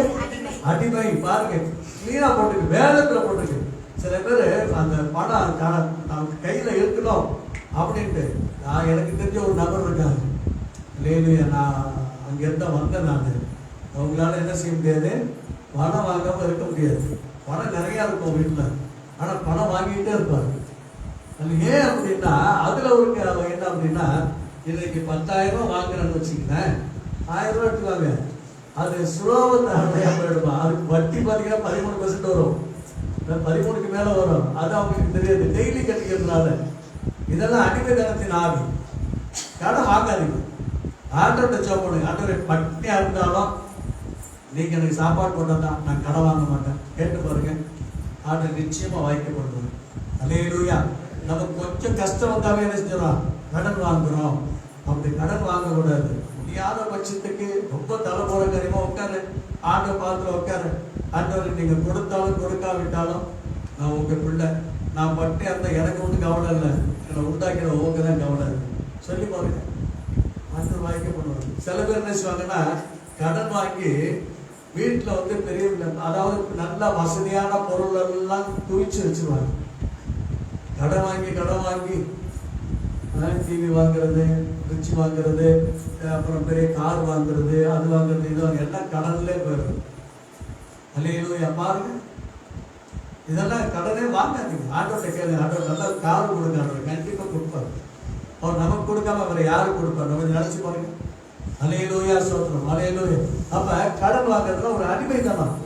அடிமை. பாருங்க, கிளீனா போட்டுருக்கு, வேதத்துல போட்டுருக்கு. சில பேர் அந்த பணம் நமக்கு கையில இருக்கணும் அப்படின்ட்டு, நான் எனக்கு தெரிஞ்ச ஒரு நபர் இருக்காங்க. இல்லையா, நான் அங்கிருந்த வந்தேன். நான் அவங்களால என்ன செய்ய முடியாது, பணம் வாங்காம இருக்க முடியாது. பணம் நிறைய இருக்கும் வீட்டுல, ஆனா பணம் வாங்கிட்டே இருப்பாரு. அது ஏன் அப்படின்னா, அதுல ஒரு என்ன அப்படின்னா, இன்னைக்கு 10,000 வாங்குறேன்னு வச்சுக்கேன், 1000 எடுத்துவாங்க, அது சுலோகத்தை போயிடுவான். அதுக்கு வட்டி பார்த்தீங்கன்னா 13% வரும், 13க்கு மேல வரும். அது அவங்களுக்கு தெரியாது, டெய்லி கட்டிக்கிறதுனால. இதெல்லாம் அடிமைத்தனத்தின் ஆவி. கடன் வாங்காதீங்க, ஆண்டவர்கிட்ட ஜெபம் பண்ணுங்க. ஆண்டவரே, பட்டினியா இருந்தாலும் நீங்க எனக்கு சாப்பாடு போட்டதான், நான் கடன் வாங்க மாட்டேன். கேட்டு பாருங்க, ஆண்டவர் நிச்சயமா வாய்க்கப்படுவார். அல்லேலூயா. நமக்கு கொஞ்சம் கஷ்டம் வந்தாவே என்ன செஞ்சோம், கடன் வாங்குறோம். அப்படி கடன் வாங்க கூடாது. முடியாத பட்சத்துக்கு ரொம்ப தலை போற காரியமா உட்காரு, ஆண்டவர் பாத்திரம் உட்காரு. ஆண்டவர் நீங்க கொடுத்தாலும் கொடுக்காவிட்டாலும் நான் உங்க பிள்ளை, நான் பட்டி அந்த எனக்கு ஒன்றும் கவலை இல்லை, என்னை உண்டாக்கிற உங்க தான் கவலை சொல்லி பாருங்க. ஆண்டவர் வாய்க்க பண்ணுவாங்க. சில பேர் என்ன செய்வாங்கன்னா, கடன் வாங்கி வீட்டுல வந்து பெரிய, அதாவது நல்ல வசதியான பொருள் எல்லாம் குவிச்சு வச்சிருவாங்க. கடன் வாங்கி டிவி வாங்குறது, ஃப்ரிட்ஜ் வாங்குறது, அப்புறம் பெரிய கார் வாங்குறது, அது வாங்குறது, இது வாங்க, எல்லாம் கடன்லே போயிடும். அல்லேலூயா. பாருங்க, இதெல்லாம் கடனே வாங்காதீங்க. ஆட்டோட்ட கேளுங்க, ஆட்டோ நல்லா கார் கொடுங்க, ஆட்டோ கண்டிப்பா கொடுப்பாரு. அவர் நமக்கு கொடுக்காம அவர் யாருக்கு கொடுப்பாரு, நம்ம நினைச்சு பாருங்க. அல்லேலூயா, ஸ்தோத்திரம், அல்லேலூயா. அப்ப கடன் வாங்குறதுல ஒரு அடிமைத்தனம்,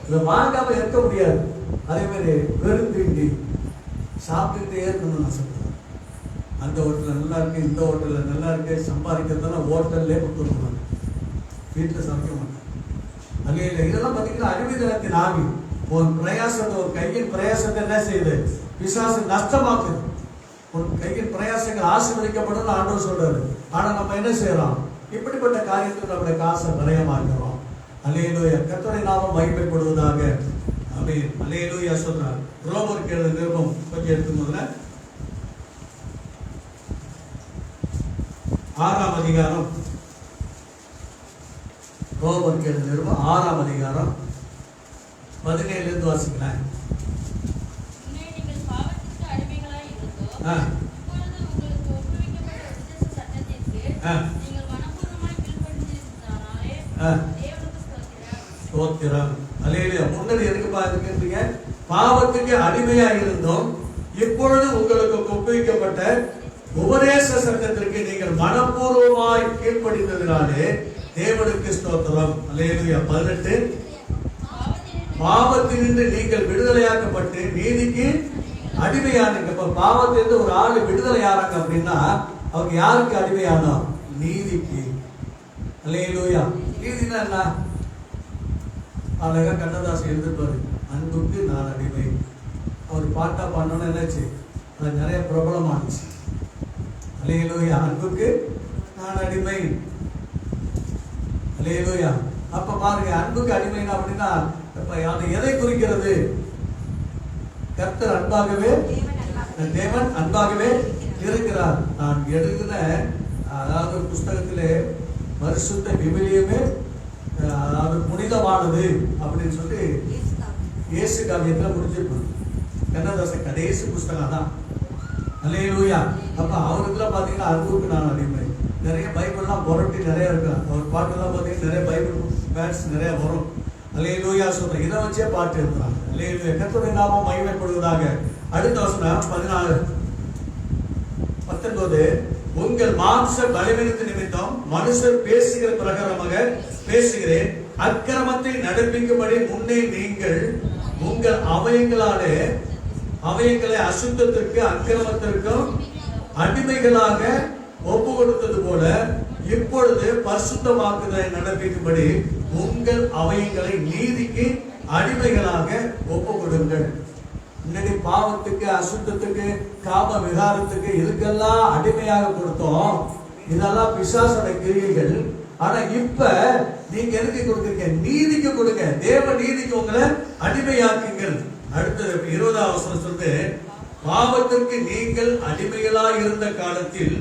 இதை வாங்காம இருக்க முடியாது. அதே மாதிரி வெறும் சாப்பிட்டுட்டே இருக்கணும்னு நான் சொல்றேன். அந்த ஹோட்டலில் நல்லா இருக்கு, இந்த ஹோட்டலில் நல்லா இருக்கு, சம்பாதிக்கிறதெல்லாம் ஹோட்டல்லே கொடுத்துருவாங்க, வீட்டில் சமைக்க மாட்டாங்க. அங்கே இல்லை. இதெல்லாம் பார்த்தீங்கன்னா அடிமைத்தனத்தின் ஆவி. ஒரு பிரயாசத்தை, ஒரு கையின் பிரயாசத்தை என்ன செய்யுது, பிசாசு நஷ்டமாக்குது. ஒரு கையின் பிரயாசங்கள் ஆசீர்வதிக்கப்படும் ஆண்டவர் சொல்றாரு. ஆனா நம்ம என்ன செய்யறோம், இப்படிப்பட்ட காரியத்தில் நம்முடைய காசை விரயமாக்கிறோம். அல்லேலூயா. கர்த்தருடைய நாமம் மகிமைப்படுவதாக. ஆமென். அல்லேலூயா சொல்றார். ரோமருக்கு எழுதின நிருபம் கொஞ்சம் எடுத்துக்கோங்க. 6ஆம் அதிகாரம், ரோமருக்கு எழுதின நிருபம் 6ஆம் அதிகாரம் 17 இருந்து வாசிக்கலாம். முன்னாடி எதுக்கு பாத்துக்கிட்டீங்க, பாவத்துக்கு அடிமையா இருந்தோம், இப்பொழுது உங்களுக்கு ஒப்புவிக்கப்பட்ட உபதேச சட்டத்திற்கு நீங்கள் மனப்பூர்வமாய் கீழ்ப்படிந்ததினாலே தேவனுக்கு ஸ்தோத்திரம். அல்லேலூயா. 18 பாவத்தினின்று நீங்கள் விடுதலையாக்கப்பட்டு நீதிக்கு அடிமையான. இப்ப பாவத்திலிருந்து ஒரு ஆளு விடுதலை ஆறாங்க அப்படின்னா அவங்க யாருக்கு அடிமையானோம்? நீதிக்கு. அல்லேலூயா. நீதினா என்ன? அழகா கண்ணதாசன் எழுதிப்பாரு, அன்புக்கு நான் அடிமை. அவர் பாட்டா பாடணும்னு என்னாச்சு, அது நிறைய பிரபலமானுச்சு. அல்லேலூயா. அன்புக்கு நான் அடிமை. அல்லேலூயா. அப்ப பாருங்க, அன்புக்கு அடிமை அப்படின்னா அது எதை குறிக்கிறது? கர்த்தர் அன்பாகவே, தேவன் அன்பாகவே இருக்கிறார். நான் எழுதின அதாவது புஸ்தகத்திலே பரிசுத்த விவிலியமே அதாவது புனிதமானது அப்படின்னு சொல்லி இயேசு காவியத்துல முடிஞ்சிருப்பாங்க. கண்ணதாசன் கடைசி புஸ்தகம் தான். அல்லேலூயா. அப்ப அவருக்குலாம் பாத்தீங்கன்னா அன்புக்கு நான் அடிமை. நிறைய பைபிள்லாம் புரட்டி நிறைய இருக்கு. அவர் பாட்டெல்லாம் பாத்தீங்கன்னா நிறைய பைபிள் வேர்ட்ஸ் நிறைய வரும். அல்லேலூயா சொல்ற இதை வச்சே பாட்டு எழுதுறாங்க. அல்லேலூயா. கர்த்தருடைய நாமம் மகிமைப்படுவதாக. அடுத்த வசனம் 19. உங்கள் மாம்ச பலவீனத்தின் நிமித்தம் மனுஷர் பேசுகிற பிரகாரமாக பேசுகிறேன். அக்கிரமத்தை நடப்பிக்கும்படி முன்னே நீங்கள் உங்கள் அவயங்களை அசுத்தத்திற்கு அக்கிரமத்திற்கும் அடிமைகளாக ஒப்பு கொடுத்தது போல இப்பொழுது பரிசுத்தமாக்குதலை நடப்பிக்கும்படி உங்கள் அவயங்களை நீதிக்கு அடிமைகளாக ஒப்பு கொடுங்கள். முன்னாடி பாவத்துக்கு, அசுத்தத்துக்கு, காம விகாரத்துக்கு இதுக்கெல்லாம் அடிமையாக கொடுத்தோம். இதெல்லாம் பிசாசோட கிரியைகள். ஆனா இப்ப நீங்க எதுக்கு கொடுக்குறீங்க? நீதிக்கு கொடுங்க. தேவ நீதிக்கு உங்களை அடிமையாக்குங்கள். அடுத்தது 20ஆம் வசனம் சொல்லுது, பாவத்திற்கு நீங்கள் அடிமைகளாய் இருந்த காலத்தில்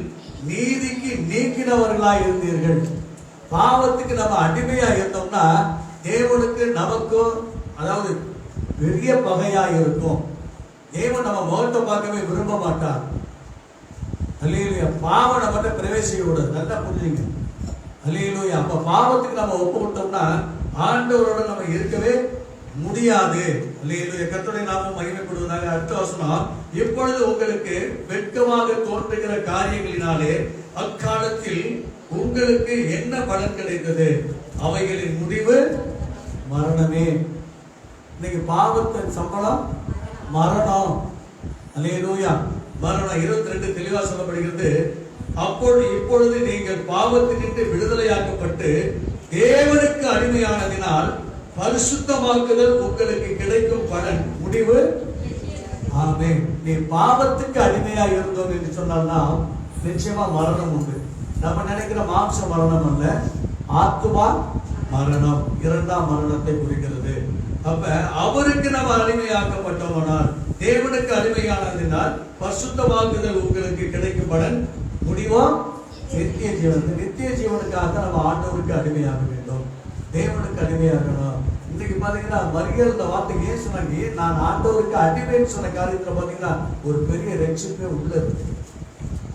நீதிக்கு நீக்கினவர்களாய் இருந்தீர்கள். பாவத்துக்கு நம்ம அடிமையா இருந்தோம்னா தேவனுக்கு நமக்கும் அதாவது பெரிய பகையா இருக்கும். தேவன் நம்ம முகத்தை பார்க்கவே விரும்ப மாட்டார். அல்லேலூயா. பாவம் நம்மகிட்ட பிரவேசிக்க கூடாது. நல்லா புரிஞ்சுங்க. அல்லேலூயா. அப்ப பாவத்துக்கு நம்ம ஒப்பு கொடுத்தோம்னா ஆண்டவரோட நம்ம இருக்கவே முடியாது. அல்லேலூயா. கர்த்தருடைய நாமம் மகிமைப்படுவதாக. அடுத்த வசனம், இப்பொழுது உங்களுக்கு வெட்கமாக தோன்றுகிற காரியங்களினாலே அக்காலத்தில் உங்களுக்கு என்ன பலன் கிடைத்தது? அவைகளின் முடிவு மரணமே. இன்னைக்கு பாவத்தின் சம்பளம் மரணம். அல்லேலூயா. மரணம். 22 தெளிவா சொல்லப்படுகிறது. இப்பொழுது நீங்கள் பாவத்தினின்று விடுதலையாக்கப்பட்டு தேவனுக்கு அடிமையானதினால் பரிசுத்தமாக்குதல் உங்களுக்கு கிடைக்கும் பலன் முடிவு. ஆமென். நீ பாவத்துக்கு அடிமையா இருந்தோம் என்று சொன்னால்னா நிச்சயமா மரணம் உண்டு. நம்ம நினைக்கிற மாம்ச மரணம் அல்ல, ஆத்துமா மரணம், 2ஆம் மரணத்தை குறிக்கிறது. அப்ப அவருக்கு நம்ம அடிமையாக்கப்பட்டோமானால், தேவனுக்கு அடிமையானதினால் பரிசுத்தமாக்குதல் உங்களுக்கு கிடைக்கும் பலன் முடிவா நித்திய ஜீவன். நித்திய ஜீவனுக்காக நம்ம ஆண்டவருக்கு அடிமையாக வேண்டும், தேவனுக்கு அடிமையாகணும். இன்னைக்கு பாத்தீங்கன்னா மரியாதை இந்த வார்த்தைக்கு ஏன் சொன்னாங்க? நான் ஆண்டவருக்கு அடிமைன்னு சொன்ன காரியத்துல பாத்தீங்கன்னா ஒரு பெரிய ரட்சிப்பே உள்ளது.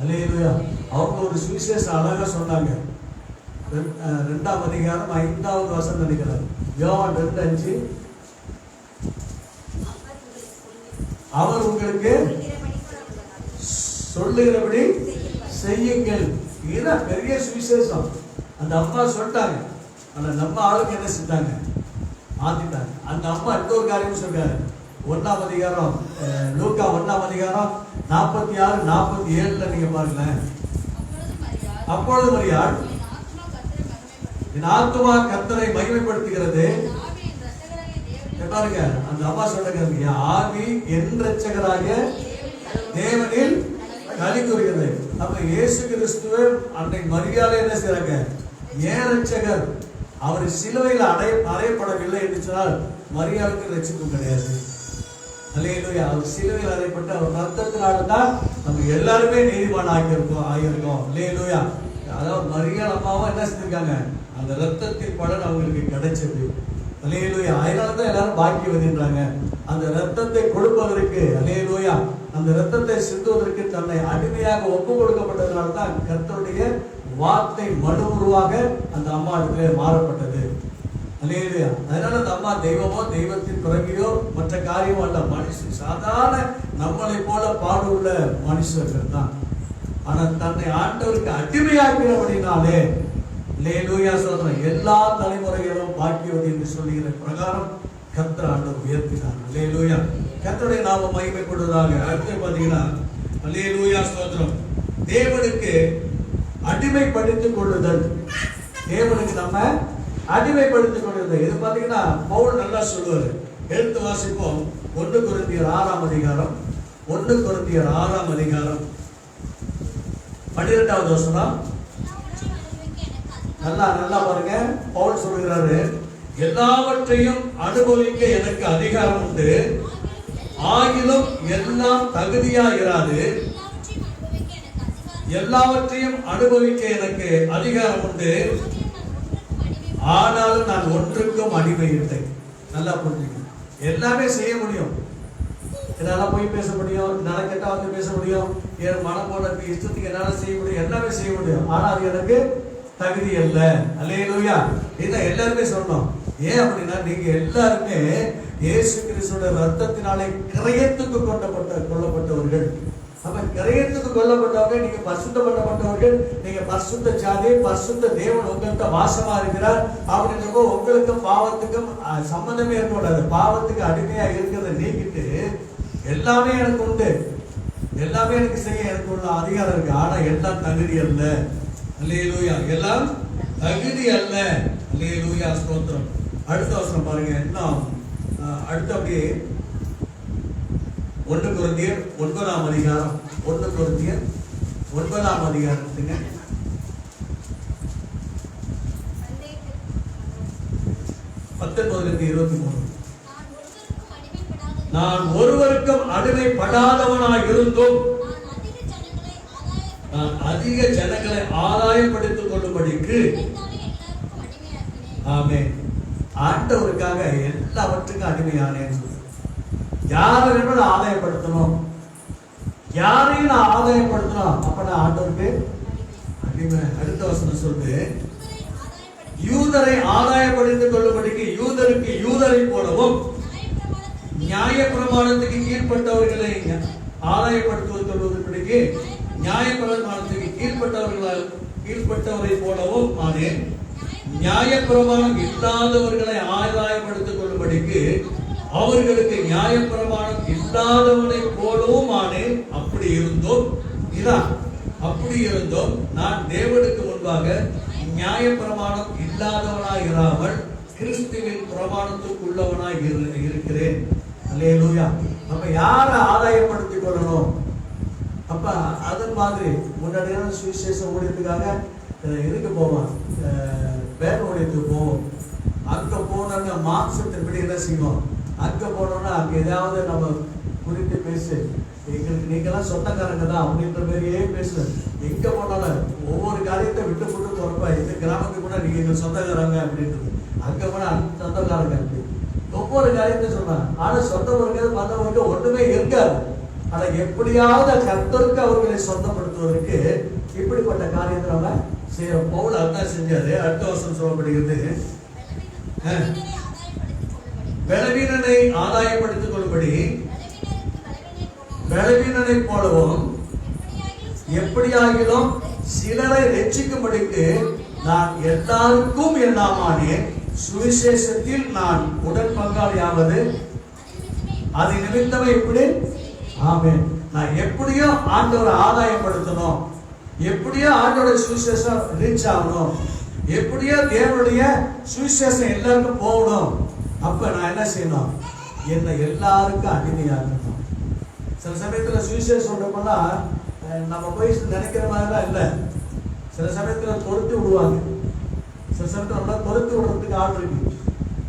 அல்லேலூயா. அவங்க ஒரு சுவிசேஷம் அழகா சொன்னாங்க. 2ஆம் அதிகாரம் 5வது வசனம் நினைக்கிறார். யோவான் 2:5. அவர் உங்களுக்கு சொல்லுகிறபடி செய்யுங்கள். இதுதான் பெரிய சுவிசேஷம். அந்த அம்மா சொல்லிட்டாங்க. ஆனா நம்ம ஆளுக்கு என்ன செஞ்சாங்க? மாத்திட்டாங்க. அந்த அம்மா இன்னொரு காரியம் சொல்றாரு. 1ஆம் அதிகாரம் லூக்கா 1ஆம் அதிகாரம் 46, 47 நீங்க பாருங்களேன். அப்பொழுது மரியாள், என் ஆத்துமா கர்த்தரை மகிமைப்படுத்துகிறது. பாருங்க, அந்த அம்மா சொல்லுங்க, ஆவி என் இரட்சகராகிய தேவனில் களி கூறுகிறது. அப்ப இயேசு கிறிஸ்துவே அன்னைக்கு மரியாதை என்ன செய்றாங்க? ஏன் இரட்சகர். அவர் சிலுவையில் அறையப்படவில்லை என்று சொன்னால் மரியாதைக்கு ரட்சிப்பு கிடையாது. அல்லேலூயா. அவர் சிலுவையில் அறையப்பட்டு அவர் ரத்தத்தினால்தான் நம்ம எல்லாருமே நீதிமான் ஆகியிருக்கோம். அல்லேலூயா. அதாவது மரியாதை அம்மாவும் என்ன செஞ்சிருக்காங்க? அந்த ரத்தத்தின் பலன் அவங்களுக்கு கிடைச்சது. அல்லேலூயா. அதனாலதான் எல்லாரும் பாக்கியவதின்றாங்க. அந்த ரத்தத்தை கொடுப்பதற்கு, அல்லேலூயா, அந்த ரத்தத்தை சிந்துவதற்கு தன்னை அடிமையாக ஒப்பு கொடுக்கப்பட்டதுனால தான் கர்த்தருடைய வார்த்தை மனு உருவாக அந்த அம்மா இடத்துல மாறப்பட்டது. அல்லேலூயா. அதனால அந்த அம்மா தெய்வமோ தெய்வத்தின் பிறவியோ மற்ற காரியமோ அல்ல, மனுஷன் சாதாரண நம்மளை போல பாடுள்ள மனுஷர்கள் தான். ஆனா தன்னை ஆண்டவருக்கு அடிமையாக்கிறபடினாலே அல்லேலூயா சொல்றேன், எல்லா தலைமுறைகளும் பாக்கியவதி என்று சொல்லுகிற பிரகாரம் கர்த்தர் ஆண்டவர் உயர்த்தினார். அல்லேலூயா. கர்த்தருடைய நாமம் மகிமைப்படுவதாக. அடுத்து பார்த்தீங்கன்னா அல்லேலூயா ஸ்தோத்திரம். தேவனுக்கு அடிமைப்படுத்திக் கொள்ளுதல். தேவனுக்கு நம்ம அடிமைப்படுத்திக் கொள்ளுதல். இது பார்த்தீங்கன்னா பவுல் நல்லா சொல்லுவார். எடுத்து வாசிப்போம். 1 கொரிந்தியர் 6ஆம் அதிகாரம். 1 கொரிந்தியர் 6ஆம் அதிகாரம் 12வது வசனம். நல்லா பாருங்க. பவுல் சொல்லுகிறாரு, எல்லாவற்றையும் அனுபவிக்க எனக்கு அதிகாரம் உண்டு, ஆகிலும் எல்லாம் தகுதியா இராது. எல்லாவற்றையும் அனுபவிக்க எனக்கு அதிகாரம் உண்டு, ஆனாலும் நான் ஒன்றுக்கும் அடிமை இல்லை. நல்லா புரிஞ்சுக்க. எல்லாமே செய்ய முடியும். என்னால போய் பேச முடியும், என்னால கெட்டா வந்து பேச முடியும், என் மனம் போல இஷ்டத்துக்கு என்னால செய்ய முடியும், எல்லாமே செய்ய முடியும். ஆனா அது எனக்கு தகுதி அல்ல. அல்லேலூயா. இதை எல்லாருமே சொல்லணும். ஏன் அப்படின்னா நீங்க எல்லாருமே இயேசு கிறிஸ்துவோட ரத்தத்தினாலே கிரயத்துக்கு கொல்லப்பட்டவர்கள். அப்ப கிரயத்துக்கு கொல்லப்பட்டவங்க, நீங்க பரிசுத்தம் பண்ணப்பட்டவர்கள், நீங்க பரிசுத்த ஜாதி, பரிசுத்த தேவன் உங்கள்கிட்ட வாசமா இருக்கிறார். அப்படின்றப்போ உங்களுக்கும் பாவத்துக்கும் சம்பந்தமே இருக்கக்கூடாது. பாவத்துக்கு அடிமையா இருக்கிறத நீக்கிட்டு எல்லாமே எனக்கு உண்டு, எல்லாமே எனக்கு செய்ய எனக்கு உள்ள அதிகாரம் இருக்கு. ஆனா எல்லாம் தகுதி அல்ல. அல்லேலூயா. எல்லாம் தகுதி அல்ல. அல்லேலூயா ஸ்தோத்திரம். அடுத்த வசனம் பாருங்க. இன்னும் அடுத்து அப்படியே 1 கொரிந்தியர் 9ஆம் அதிகாரம். 1 கொரிந்தியர் 9ஆம் அதிகாரத்துங்க 19-23. நான் ஒருவருக்கும் அடிமைப்படாதவனாய் இருந்தும் நான் அதிக ஜனங்களை ஆதாயப்படுத்திக் கொள்ளும்படிக்கு. ஆமென். ஆண்டவருக்காக எல்லாவற்றுக்கும் அடிமையானேன்னு சொல்லு. யாரை வேணும் நான் ஆதாயப்படுத்தணும், யாரையும் நான் ஆதாயப்படுத்தணும், அப்ப நான் ஆண்டவருக்கு அடிமை. அடுத்த வசனம் சொல்லு, யூதரை ஆதாயப்படுத்திக் கொள்ளும்படிக்கு யூதருக்கு யூதரை போலவும் நியாயப்பிரமாணத்துக்கு கீழ்பட்டவர்களை ஆதாயப்படுத்துவதற்கு நியாயப்பிரமாணத்துக்கு கீழ்பட்டவரை போலவும் ஆனேன். நியாயப்பிரமாணம் இல்லாதவர்களை ஆதாயப்படுத்திக் கொள்ளும்படிக்கு அவர்களுக்கு நியாயப்பிரமாணம் இல்லாதவனை போலவும் ஆனேன். அப்படி இருந்தோம் நான் தேவனுக்கு முன்பாக நியாயப்பிரமாணம் இல்லாதவனாய் இராமல் கிறிஸ்துவின் பிரமாணத்துக்கு உள்ளவனாய் இருக்கிறேன். அல்லேலூயா. நம்ம யாரை ஆதாயப்படுத்திக் கொள்ளணும்? அப்ப அது மாதிரி முன்னாடி சுவிசேஷ ஊழியத்துக்காக இதுக்கு போவோம், வேத ஊழியத்துக்கு போவோம். அங்க போனோம்னா மாம்சத்தின்படி என்ன செய்வோம்? அங்க போனோம்னா அங்க ஏதாவது நம்ம குறித்து பேசு, எங்களுக்கு நீங்கெல்லாம் சொந்தக்காரங்க தான் அப்படின்ற மாதிரியே பேசு. எங்க போனாலும் ஒவ்வொரு காரியத்தை விட்டு போட்டு போறப்ப இந்த கிராமத்துக்கு கூட நீங்க எங்க சொந்தக்காரங்க அப்படின்றது, அங்க போனா சொந்தக்காரங்க அப்படி ஒவ்வொரு காரியத்தை சொன்னாங்க. ஆனா சொந்தவர்கள் வந்தவர்கள் ஒண்ணுமே இருக்காது. ஆனா எப்படியாவது கர்த்தருக்கு அவர்களை சொந்தப்படுத்துவதற்கு இப்படிப்பட்ட காரியத்தை நம்ம செய்யறோம். பவுல் அதான் செஞ்சாரு. அடுத்த வருஷம் சொல்லப்படுகிறது, பலவீனனை ஆதாயப்படுத்திக் கொள்ளும்படி பலவீனனை போலவும் எப்படியாகிலும் சிலரை ரட்சிக்கும்படிக்கு நான் எல்லாருக்கும் எல்லாமானேன். சுவிசேஷத்தில் நான் உடன் பங்காளியாவது அது நிமித்தமே இப்படி. ஆமென். நான் எப்படியோ ஆண்டவரை ஆதாயப்படுத்தணும், எப்படியோ ஆண்டவருடைய சுவிசேஷம் ரீச் ஆகணும், எப்படியோ தேவனுடைய சுவிசேஷம் எல்லாருக்கும் போகணும். அப்ப நான் என்ன செய்யணும்? என்னை எல்லாருக்கும் அடிமையாகணும். சில சமயத்துல சுவிசேஷம் சொல்றப்போனா நம்ம போய் நினைக்கிற மாதிரிலாம் இல்லை. சில சமயத்துல தொடுத்து விடுவாங்க, சில சமயத்துல நம்மள தொடுத்து விடுறதுக்கு ஆள் இருக்கு,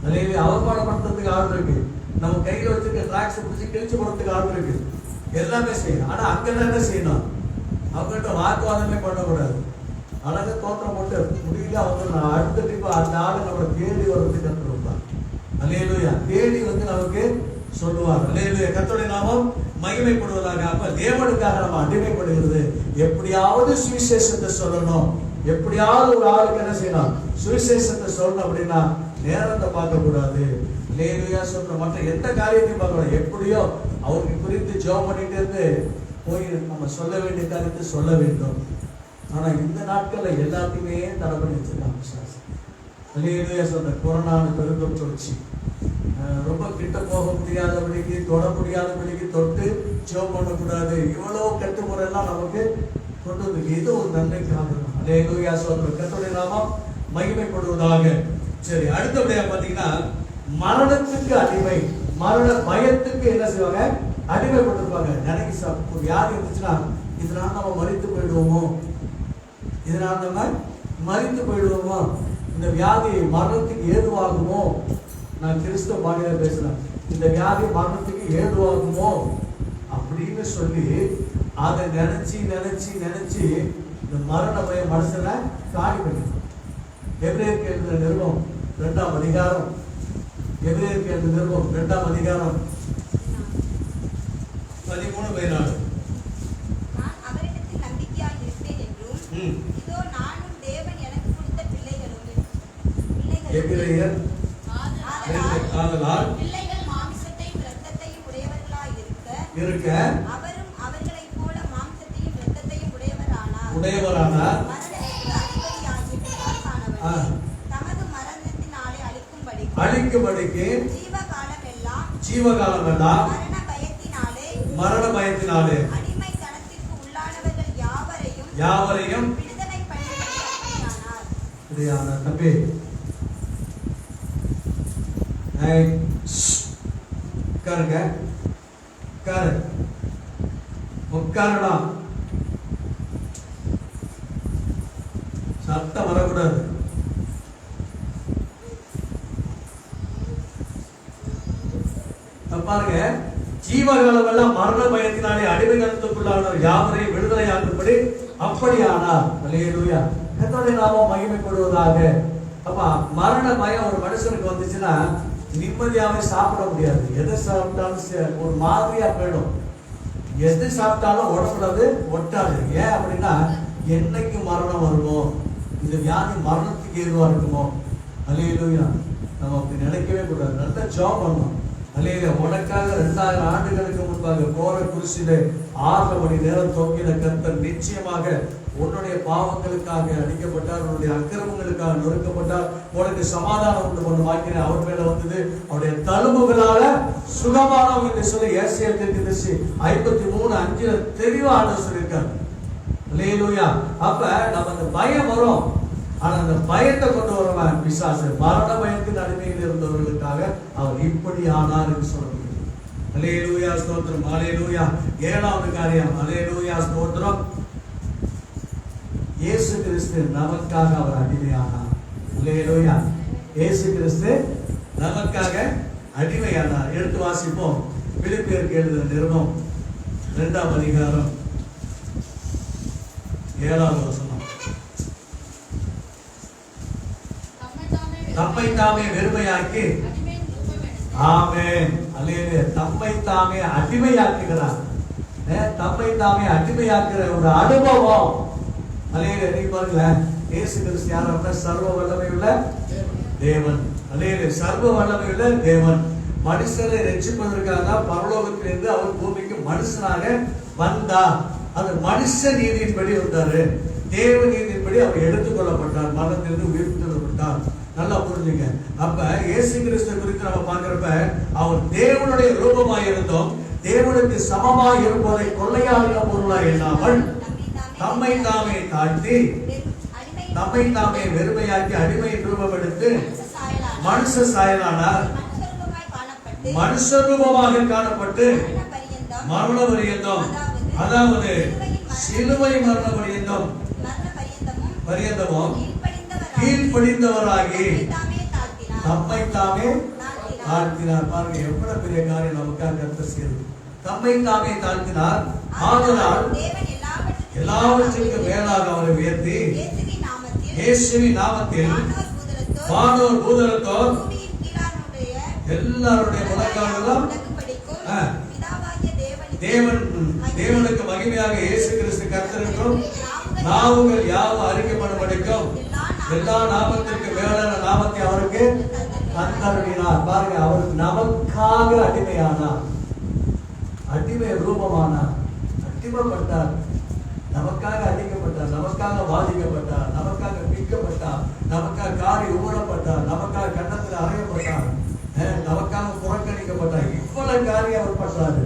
நிறைய அவமானப்படுத்துறதுக்கு ஆள் இருக்கு, நம்ம கையில வச்சுக்க டிராக்ஸ் பிடிச்சி கிழிச்சு போடுறதுக்கு ஆள் இருக்கு, எல்லாமே செய்யணும். ஆனா அங்கெல்லாம் என்ன செய்யணும்? அவங்ககிட்ட வாக்குவாதமே பண்ணக்கூடாது. அழகா தோற்றம் போட்டு முடியல அவங்க அடுத்த டிப்பா அந்த ஆளு நம்மளை தேடி வர்றதுக்கு கற்றுருப்பாங்க. அல்லேலூயா. தேடி வந்து நமக்கு சொல்லுவாங்க. அல்லேலூயா. கர்த்தருடைய நாமம் மகிமைப்படுவதாக. அப்ப தேவனுக்காக நம்ம அடிமைப்படுகிறது. எப்படியாவது சுவிசேஷத்தை சொல்லணும், எப்படியாவது ஒரு ஆளுக்கு என்ன செய்யணும்? சுவிசேஷத்தை சொல்லணும். அப்படின்னா நேரத்தை பார்க்க கூடாது. அல்லேலூயா. சொல்ற மற்ற எந்த காரியத்தையும் பார்க்கணும். எப்படியோ அவருக்கு குறித்து ஜெபம் பண்ணிட்டு இருந்து போய் நம்ம சொல்ல வேண்டிய காரியத்தை சொல்ல வேண்டும். ஆனா இந்த நாட்கள்ல எல்லாத்தையுமே தடை பண்ணி வச்சிருக்காங்க. அல்லேலூயா. சொல்ற கொரோனா பெருந்தொற்று வச்சு ரொம்ப கிட்ட போக முடியாதபடிக்கு, தொட முடியாதபடிக்கு தொட்டு ஜெபம் பண்ணக்கூடாது. இவ்வளவு கட்டுமுறை எல்லாம் நமக்கு கொண்டு வந்து இது ஒரு நன்மைக்காக. அல்லேலூயா, ஸ்தோத்திரம். கர்த்தருடைய நாமம் மகிமைப்படுவதாக. சரி, அடுத்தபடியா பாத்தீங்கன்னா மரணத்துக்கு அடிமை, மரண பயத்துக்கு என்ன செய்வாங்க, அடிமைப்பட்டிருப்பாங்க. நினைக்க ஒரு வியாதி இருந்துச்சுன்னா இதனால நம்ம மரித்து போயிடுவோமோ, இதனால நம்ம மரித்து போயிடுவோமோ, இந்த வியாதி மரணத்துக்கு ஏதுவாகுமோ. நான் கிறிஸ்தவ பாணியில பேசுறேன். இந்த வியாதி மரணத்துக்கு ஏதுவாகுமோ அப்படின்னு சொல்லி அதை நினைச்சு நினைச்சு நினைச்சு இந்த மரண பயம் மனுஷனை காடி பண்ணிடும். எபிரேயருக்கு எழுதின நிருபம் 2ஆம் அதிகாரம், எபிரேயருக்கு எழுதின நிருபம் 2ஆம் அதிகாரம் 13:14. நான் அவரிடத்தில் நம்பிக்கையாய் இருப்பேன் என்றும் இதோ நானும் தேவன் எனக்கு கொடுத்த பிள்ளைகளும் எபிரேயர் ஆதலால் பிள்ளைகள் மாம்சத்தையும் இரத்தத்தையும் உடையவர்களாய் இருக்க அவரும் அவர்களைப் போல மாம்சத்தையும் இரத்தத்தையும் உடையவரானார். மரணத்துக்கு அதிபதியாகிய பிசாசானவனை தமது மரணத்தினாலே அழிக்கும்படிக்கு ஜீவகாலமெல்லாம் மரண பயத்தினாலே அடிமைத்தனத்திற்கு உள்ளானவர்கள் யாவரையும் விடுதலை பண்ணினார். தம்பி, உட்காரலாம், சத்தம் வரக்கூடாது. பாருங்க, ஜீவகாலம் எல்லாம் மரண பயத்தினாலே அடிமைத்தனத்துக்குள்ளானவர் யாவரையும் விடுதலையாக்கும்படி அப்படியானார். அல்லேலூயா, கர்த்தருடைய நாமம் மகிமைப்படுவதாக. அப்ப மரண பயம் ஒரு மனுஷனுக்கு வந்துச்சுன்னா நிம்மதியாவே சாப்பிட முடியாது. எதை சாப்பிட்டாலும் ஒரு மாதிரியா போயிடும். எது சாப்பிட்டாலும் உடம்புறது ஒட்டாது. ஏன் அப்படின்னா என்னைக்கு மரணம் வருமோ, இந்த வியாதி மரணத்துக்கு ஏதுவா இருக்குமோ. அல்லேலூயா, நம்ம அப்படி நினைக்கவே கூடாது. நல்ல ஜாப் பண்ணணும். அல்லேலூயா, உனக்காக 2000 ஆண்டுகளுக்கு முன்பாக போற குருசிலே 6 மணி நேரம் தொங்கின கர்த்தர் நிச்சயமாக உன்னுடைய பாவங்களுக்காக அடிக்கப்பட்டார், உன்னுடைய அக்கிரமங்களுக்காக நொறுக்கப்பட்டார், உனக்கு சமாதானம் உண்டு பண்ண வாக்கின அவர் மேல வந்தது, அவருடைய தழும்புகளால சுகமானவங்க என்று சொல்லி ஏசாயா தீர்க்கதரிசி 53:5 தெளிவா ஆண்டவர் சொல்லியிருக்கார். அல்லேலூயா. அப்ப நம்ம அந்த பயம் வரும், ஆனா அந்த பயத்தை கொண்டு வரவன் பிசாசு. மரண பயத்தின் அடிமையில் இருந்தவர்களுக்காக அவர் இப்படி ஆனார் என்று சொல்ல முடியும். அல்லேலூயா, ஸ்தோத்திரம். அல்லேலூயா. 7வது காரியம், அல்லேலூயா, ஸ்தோத்திரம். இயேசு கிறிஸ்து நமக்காக அவர் அடிமையானார். அல்லேலூயா, இயேசு கிறிஸ்து நமக்காக அடிமையானார். எடுத்து வாசிப்போம். பிலிப்பியருக்கு எழுதின நிருபம் 2ஆம் அதிகாரம் 7வது வசனம். தம்மை தாமே வெறுமையாக்கி, ஆமென், அல்லேலூயா, தம்மை தாமே அடிமையாக்குகிறார். தம்மை தாமே அடிமையாக்குற ஒரு அனுபவம். அல்லேலூயா. நீ பாருங்க, இயேசு கிறிஸ்து யார் அப்படின்னா சர்வ வல்லமையுள்ள தேவன். அல்லேலூயா, சர்வ வல்லமையுள்ள தேவன். மனுஷரை ரட்சிப்பதற்காக பரலோகத்திலிருந்து அவர் பூமிக்கு மனுஷனாக வந்தார். அது மனுஷ நீதியின்படி வந்தாரு. தேவ நீதியின்படி அவர் எடுத்துக்கொள்ளப்பட்டார், மரணத்திலிருந்து உயிர்த்தெழுந்தார். நல்லா புரிஞ்சுங்க. அப்ப இயேசு கிறிஸ்து குறித்து நம்ம பார்க்கிறப்ப அவர் தேவனுடைய ரூபமாய் இருந்தோம், தேவனுக்கு சமமாய் இருப்பதை கொள்ளையாடின பொருளாய் இல்லாமல் தம்மை தாமே தாழ்த்தி, தம்மை தாமே வெறுமையாக்கி அடிமை ரூபம் எடுத்து மனுஷ சாயலானார். மனுஷ ரூபமாக காணப்பட்டு மரண பரியந்தம், அதாவது சிலுவை மரண பரியந்தமும் கீழ்ப்படிந்தவராகி தம்மை தாமே தாழ்த்தினார். பாருங்க, எவ்வளவு பெரிய காரியம் நமக்காக கர்த்தர் செய்தது. தம்மை தாமே தாழ்த்தினார். ஆதலால் எல்லாவற்றிற்கும் மேலாக அவரை உயர்த்தி இயேசுவின் நாமத்தில் வானோர் பூதலத்தோர் எல்லாருடைய முழங்கால்களும் தேவனுக்கு மகிமையாக இயேசு கிறிஸ்து கர்த்தருக்கும் நாவுகள் யாவும் அறிக்கைப்படும்படிக்கும் எல்லா நாமத்திற்கு மேலான நாமத்தை அவருக்கு தந்தருளினார். பாருங்க, அவருக்கு நமக்காக அடிமையானார், அடிமை ரூபமானார், அடிமைப்பட்டார், நமக்காக அடிக்கப்பட்டார், நமக்காக பாதிக்கப்பட்டார், நமக்காக பிக்கப்பட்டார், நமக்காக காரி ஊறப்பட்டார், நமக்காக கன்னத்தில் அறையப்பட்டார், நமக்காக சொல்றாரு.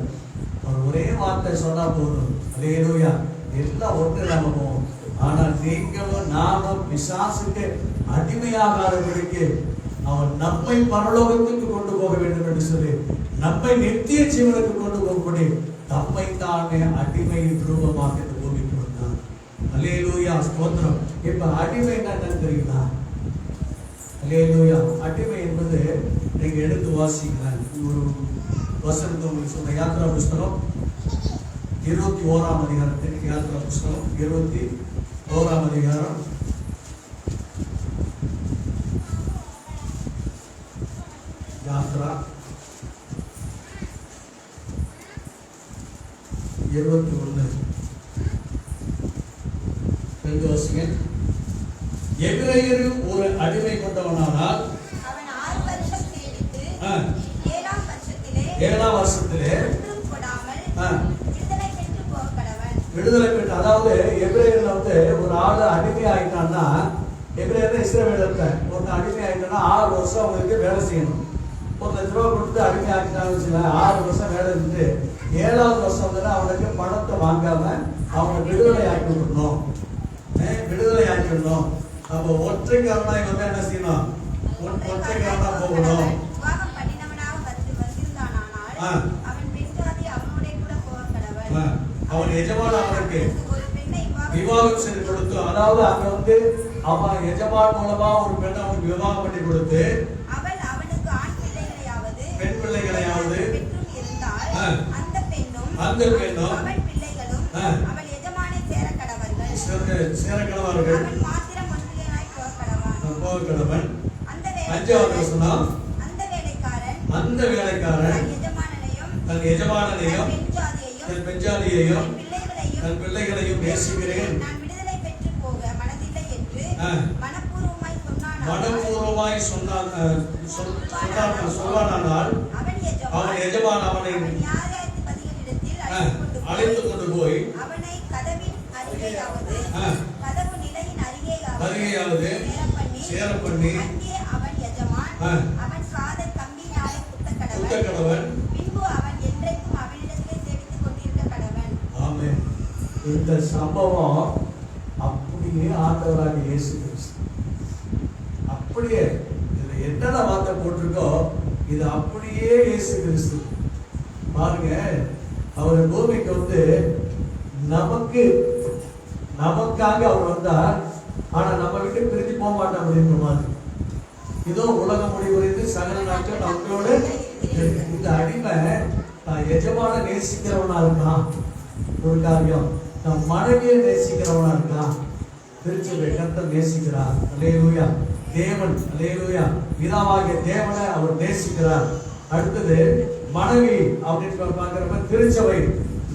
அவர் ஒரே வார்த்தை சொன்னா போதும், அல்லேலூயா, எல்லாம் ஒன்று நாம போவோம். ஆனா நீங்களும் நாமும் பிசாசுக்கு அடிமையாகாதபடிக்கு அவன் நம்மை பரலோகத்துக்கு கொண்டு போக வேண்டும் என்று சொல்லி, நம்மை நித்திய ஜீவனுக்கு கொண்டு போகப்படி தம்மை தானே அடிமையின் ரூபமாக இந்த பூமிக்கு வந்தான். அல்லேலூயா, ஸ்தோத்திரம். இப்ப அடிமை என்னன்னு தெரியுங்களா? அல்லேலூயா, அடிமை என்பது நீங்க எடுத்து வாசிக்கிறேன். ஒரு வசனத்தை உங்களுக்கு சொன்ன யாத்ரா புஸ்தகம் 21ஆம் அதிகாரத்திற்கு, யாத்ரா புஸ்தகம் 21ஆம் அதிகாரம் யாத்ரா 21 எபிரெயரில் ஒரு அடிமை கொண்டவனானால் அவன் 6 வருஷம் சேவித்து 7ஆம் வருஷத்திலே ஒன்றும் கொடாமல் விடுதலை பெற்று போக கடவன். விடுதலை பெற்று, அதாவது எபிரெயர்ல ஒரு ஆளு அடிமை ஆயிட்டான்னா, எபிரெயர்ல இஸ்ரவேலர்ல ஒரு அடிமை ஆயிட்டான்னா 6 வருஷம் அவங்களுக்கு வேலை செய்யணும். ₹1,00,000 கொடுத்து அடிமை ஆகிட்டாங்க, 6 வருஷம் வேலை செஞ்சு 7ஆவது வருஷம் அவனுக்கு பணத்தை வாங்காம அவனை விடுதலை ஆக்கி விடணும், விடுதலை ஆக்கிடணும். அப்ப ஒற்றைக்காரனா என்ன செய்யணும்? ஒற்றைக்காரனா போகணும். விவாகம் பண்ணினவனாக வந்திருந்தானால் அவன் பெண் ஜாதி அவனோட கூட போக கடவன். அவன் எஜமான் அவனுக்கு ஒரு பெண்ணை விவாகம் செய்து கொடுத்து, அதாவது அங்க அவன் எஜமான் மூலமா ஒரு பெண்ணை அவனுக்கு விவாகம் பண்ணி கொடுத்து, அவள் அவனுக்கு ஆண் பிள்ளைகளையாவது பெண் பிள்ளைகளையாவது பெற்றும் இருந்தால் அந்த பெண்ணும் அவள் பிள்ளைகளும் அவள் எஜமானை சேர கடவர்கள். அவன் மாத்திரம் ஒன்றியனாய் போக கடவன். அந்த வேலைக்காரன் தன் எஜமானனையும் தன் பெண் ஜாதியையும் தன் பிள்ளைகளையும் நேசிக்கிறேன், நான் விடுதலை பெற்று போக மனதில்லை என்று மனப்பூர்வமாய் சொன்னானால் அவன் எஜமான் அவனை அழைத்து கொண்டு போய் அவனை கதவின் அருகேயாவது கதவு நிலையின் அருகேயாவது சேர பண்ணி அங்கே அவன் எஜமான் அவன் காதல் கம்பியினாலே குத்த கடவன். பின்பு அவன் என்றைக்கும் அவனிடத்திலே சேவித்துக் கொண்டிருக்க கடவன். ஆமென். இந்த சம்பவம் அப்படியே ஆண்டவராகிய இயேசு கிறிஸ்து அப்படியே இதுல என்னென்ன வார்த்தை போட்டிருக்கோ இது அப்படியே இயேசு கிறிஸ்து. பாருங்க, அவர் பூமிக்கு நமக்காக அவர் வந்தார். ஆனா நம்ம விட்டு பிரிஞ்சு போக மாட்டோம் அப்படின்ற மாதிரி. இதோ உலகம் முடிவடைந்து சகல நாட்கள் அவங்களோட இந்த அடிமை நான் எஜமான நேசிக்கிறவனா இருக்கான் ஒரு காரியம், நம் மனைவியை நேசிக்கிறவனா இருக்கான், திருச்சபை கர்த்தர் நேசிக்கிறார். அல்லேலூயா. தேவன், அல்லேலூயா, பிதாவாகிய தேவனை அவர் நேசிக்கிறார். அடுத்தது மனைவி அப்படின்னு பார்க்கிறப்ப திருச்சபை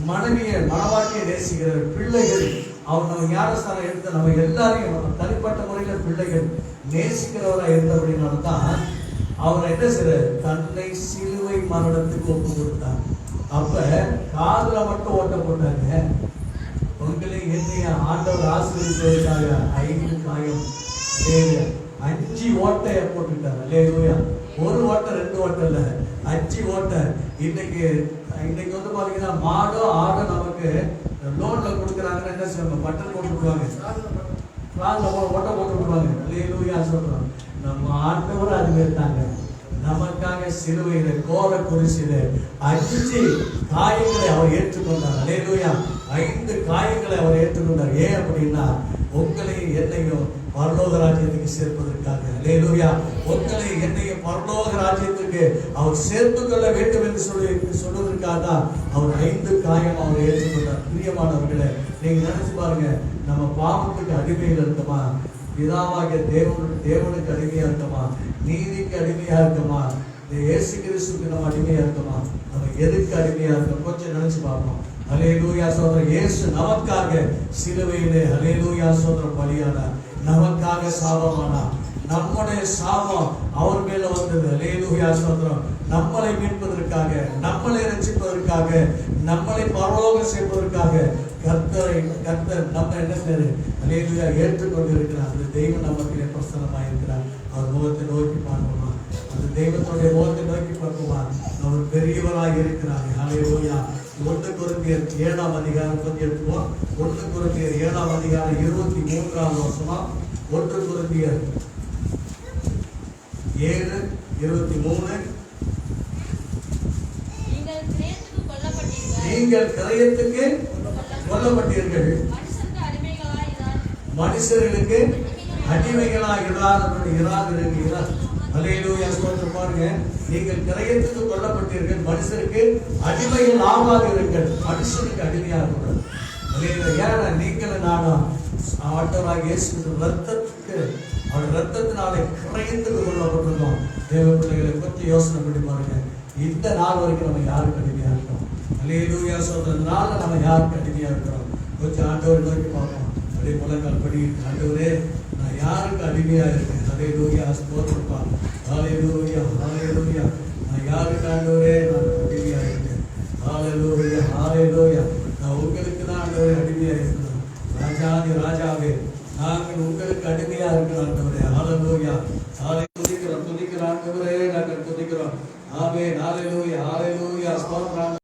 மனைவியை மனவாட்டியை நேசிக்கிறார். பிள்ளைகள் அவர் நம்ம ஞானஸ்தானம் எடுத்த நம்ம எல்லாரையும் தனிப்பட்ட முறையில பிள்ளைகள் நேசிக்கிறவரா இருந்தபடினால்தான் அவர் என்ன செய்யறாரு? தன்னை சிலுவை மரணத்துக்கு ஒப்பு கொடுத்தார். அப்ப காதுல மட்டும் ஓட்ட போட்டாங்க. உங்களை என்னைய ஆண்டவர் ஆசீர்வதிப்பதற்காக 5 காயம் 5 ஓட்டைய போட்டுட்டார். அல்லேலூயா. 1 ஓட்டை 2 ஓட்டை இல்ல, 5 ஓட்டை. இன்னைக்கு பாத்தீங்கன்னா மாடோ ஆடோ நமக்கு லோன்ல கொடுக்குறாங்கன்னா என்ன செய்வாங்க? பட்டன் போட்டு விடுவாங்க, ஓட்டை போட்டு விடுவாங்க. அல்லேலூயா சொல்றோம். நம்ம ஆண்டவர் அது இருக்காங்க. நமக்காக சிலுவையில கோர குரிசில 5 காயங்களை அவர் ஏற்றுக்கொண்டார். அல்லேலூயா. 5 காயங்களை அவர் ஏற்றுக்கொண்டார். ஏன் அப்படின்னா உங்களையும் என்னையும் பரலோக ராஜ்யத்துக்கு சேர்ப்பதற்காக. அல்லேலூயா. உங்களை என்னையும் பரலோக ராஜ்யத்துக்கு அவர் சேர்த்துக் கொள்ள வேண்டும் என்று சொல்வதற்காக தான் அவர் 5 காயம் அவர் ஏற்றுக்கொண்டார். பிரியமானவர்களே, நீங்க நினைச்சு பாருங்க, நம்ம பாவத்துக்கு அடிமையில் இருக்கமா? பிதாவாகிய தேவனுக்கு அடிமையா இருக்கமா? நீதிக்கு அடிமையா இருக்கமா? இயேசு கிறிஸ்துக்கு நம்ம அடிமையா இருக்கமா? நம்ம எதுக்கு அடிமையா இருக்கோம்? கொஞ்சம் நினைச்சு பார்ப்போம். அல்லேலூயா சோதரர். இயேசு நமக்காக சிலுவையிலே அல்லேலூயா சோதரர் பலியானார். நமக்காக சாபமானார். நம்முடைய சாபம் அவர் மேல வந்தது. அல்லேலூயா சோதரர். நம்மளை மீட்பதற்காக, நம்மளை ரட்சிப்பதற்காக, நம்மளை பரலோகம் செய்வதற்காக கர்த்தர் நம்ம என்ன செய்யறாரு? அல்லேலூயா ஏற்றுக்கொண்டு இருக்கிறார். அந்த தெய்வம் நமக்கு பிரசன்னமாக இருக்கிறார். அவர் முகத்தை நோக்கி பார்ப்போமா? அந்த தெய்வத்துடைய முகத்தை நோக்கி பார்க்குமா, அவர் பெரியவராக இருக்கிறார். ஹல்லேலூயா. 1 கொரிந்தியர் 7ஆம் அதிகாரம் கொஞ்சம் எடுத்துவோம். 1 கொரிந்தியர் 7ஆம் அதிகாரம் 23ஆவது வசனம். 1 கொரிந்தியர் 7:23. நீங்கள் கிரயத்துக்கு கொல்லப்பட்டீர்கள், மனுஷர்களுக்கு அடிமைகளாக இராதிருக்கிறீர்கள். அல்லேலூயா, ஸ்தோத்திரம். பாருங்க, நீங்கள் கிரயத்துக்கு கொல்லப்பட்டீர்கள், மனுஷருக்கு அடிமைகள் ஆகாதீர்கள். மனுஷனுக்கு அடிமையாக கூடாது. அல்லேலூயா. நீங்கள் நானும் ஆண்டவராகிய இயேசு ரத்தத்துக்கு, அவர் ரத்தத்தினாலே கிரயத்துக்கு கொல்லப்பட்டிருக்கோம். தேவ பிள்ளைகளை கொஞ்சம் யோசனை பண்ணி பாருங்க. இந்த நாள் வரைக்கும் நம்ம யாருக்கு அடிமையா இருக்கோம்? அல்லேலூயா. சொல்றதுனால நம்ம யாருக்கு அடிமையா இருக்கிறோம்? கொஞ்சம் ஆண்டவரை நோக்கி பார்ப்போம். அப்படியே முழங்கால் படி, ஆண்டவரே நான் யாருக்கு அடிமையா இருக்கேன்? அல்லேலூயா, ஸ்தோத்திரம். ஹல்லேலூயா, ஹல்லேலூயா. நான் யாருக்கு ஆண்டவரே நான் அடிமையா இருக்கேன்? ஹல்லேலூயா, ஹல்லேலூயா. நான் உங்களுக்கு தான் ஆண்டவரே அடிமையா இருக்கிறோம். ராஜாதி ராஜாவே, நாங்கள் உங்களுக்கு அடிமையா இருக்கிறோம் ஆண்டவரே. ஹல்லேலூயா. துதிக்கிறோம் ஆண்டவரே, நாங்கள் துதிக்கிறோம். ஆமென். ஹல்லேலூயா, ஹல்லேலூயா. ஸ்தோத்திரம்.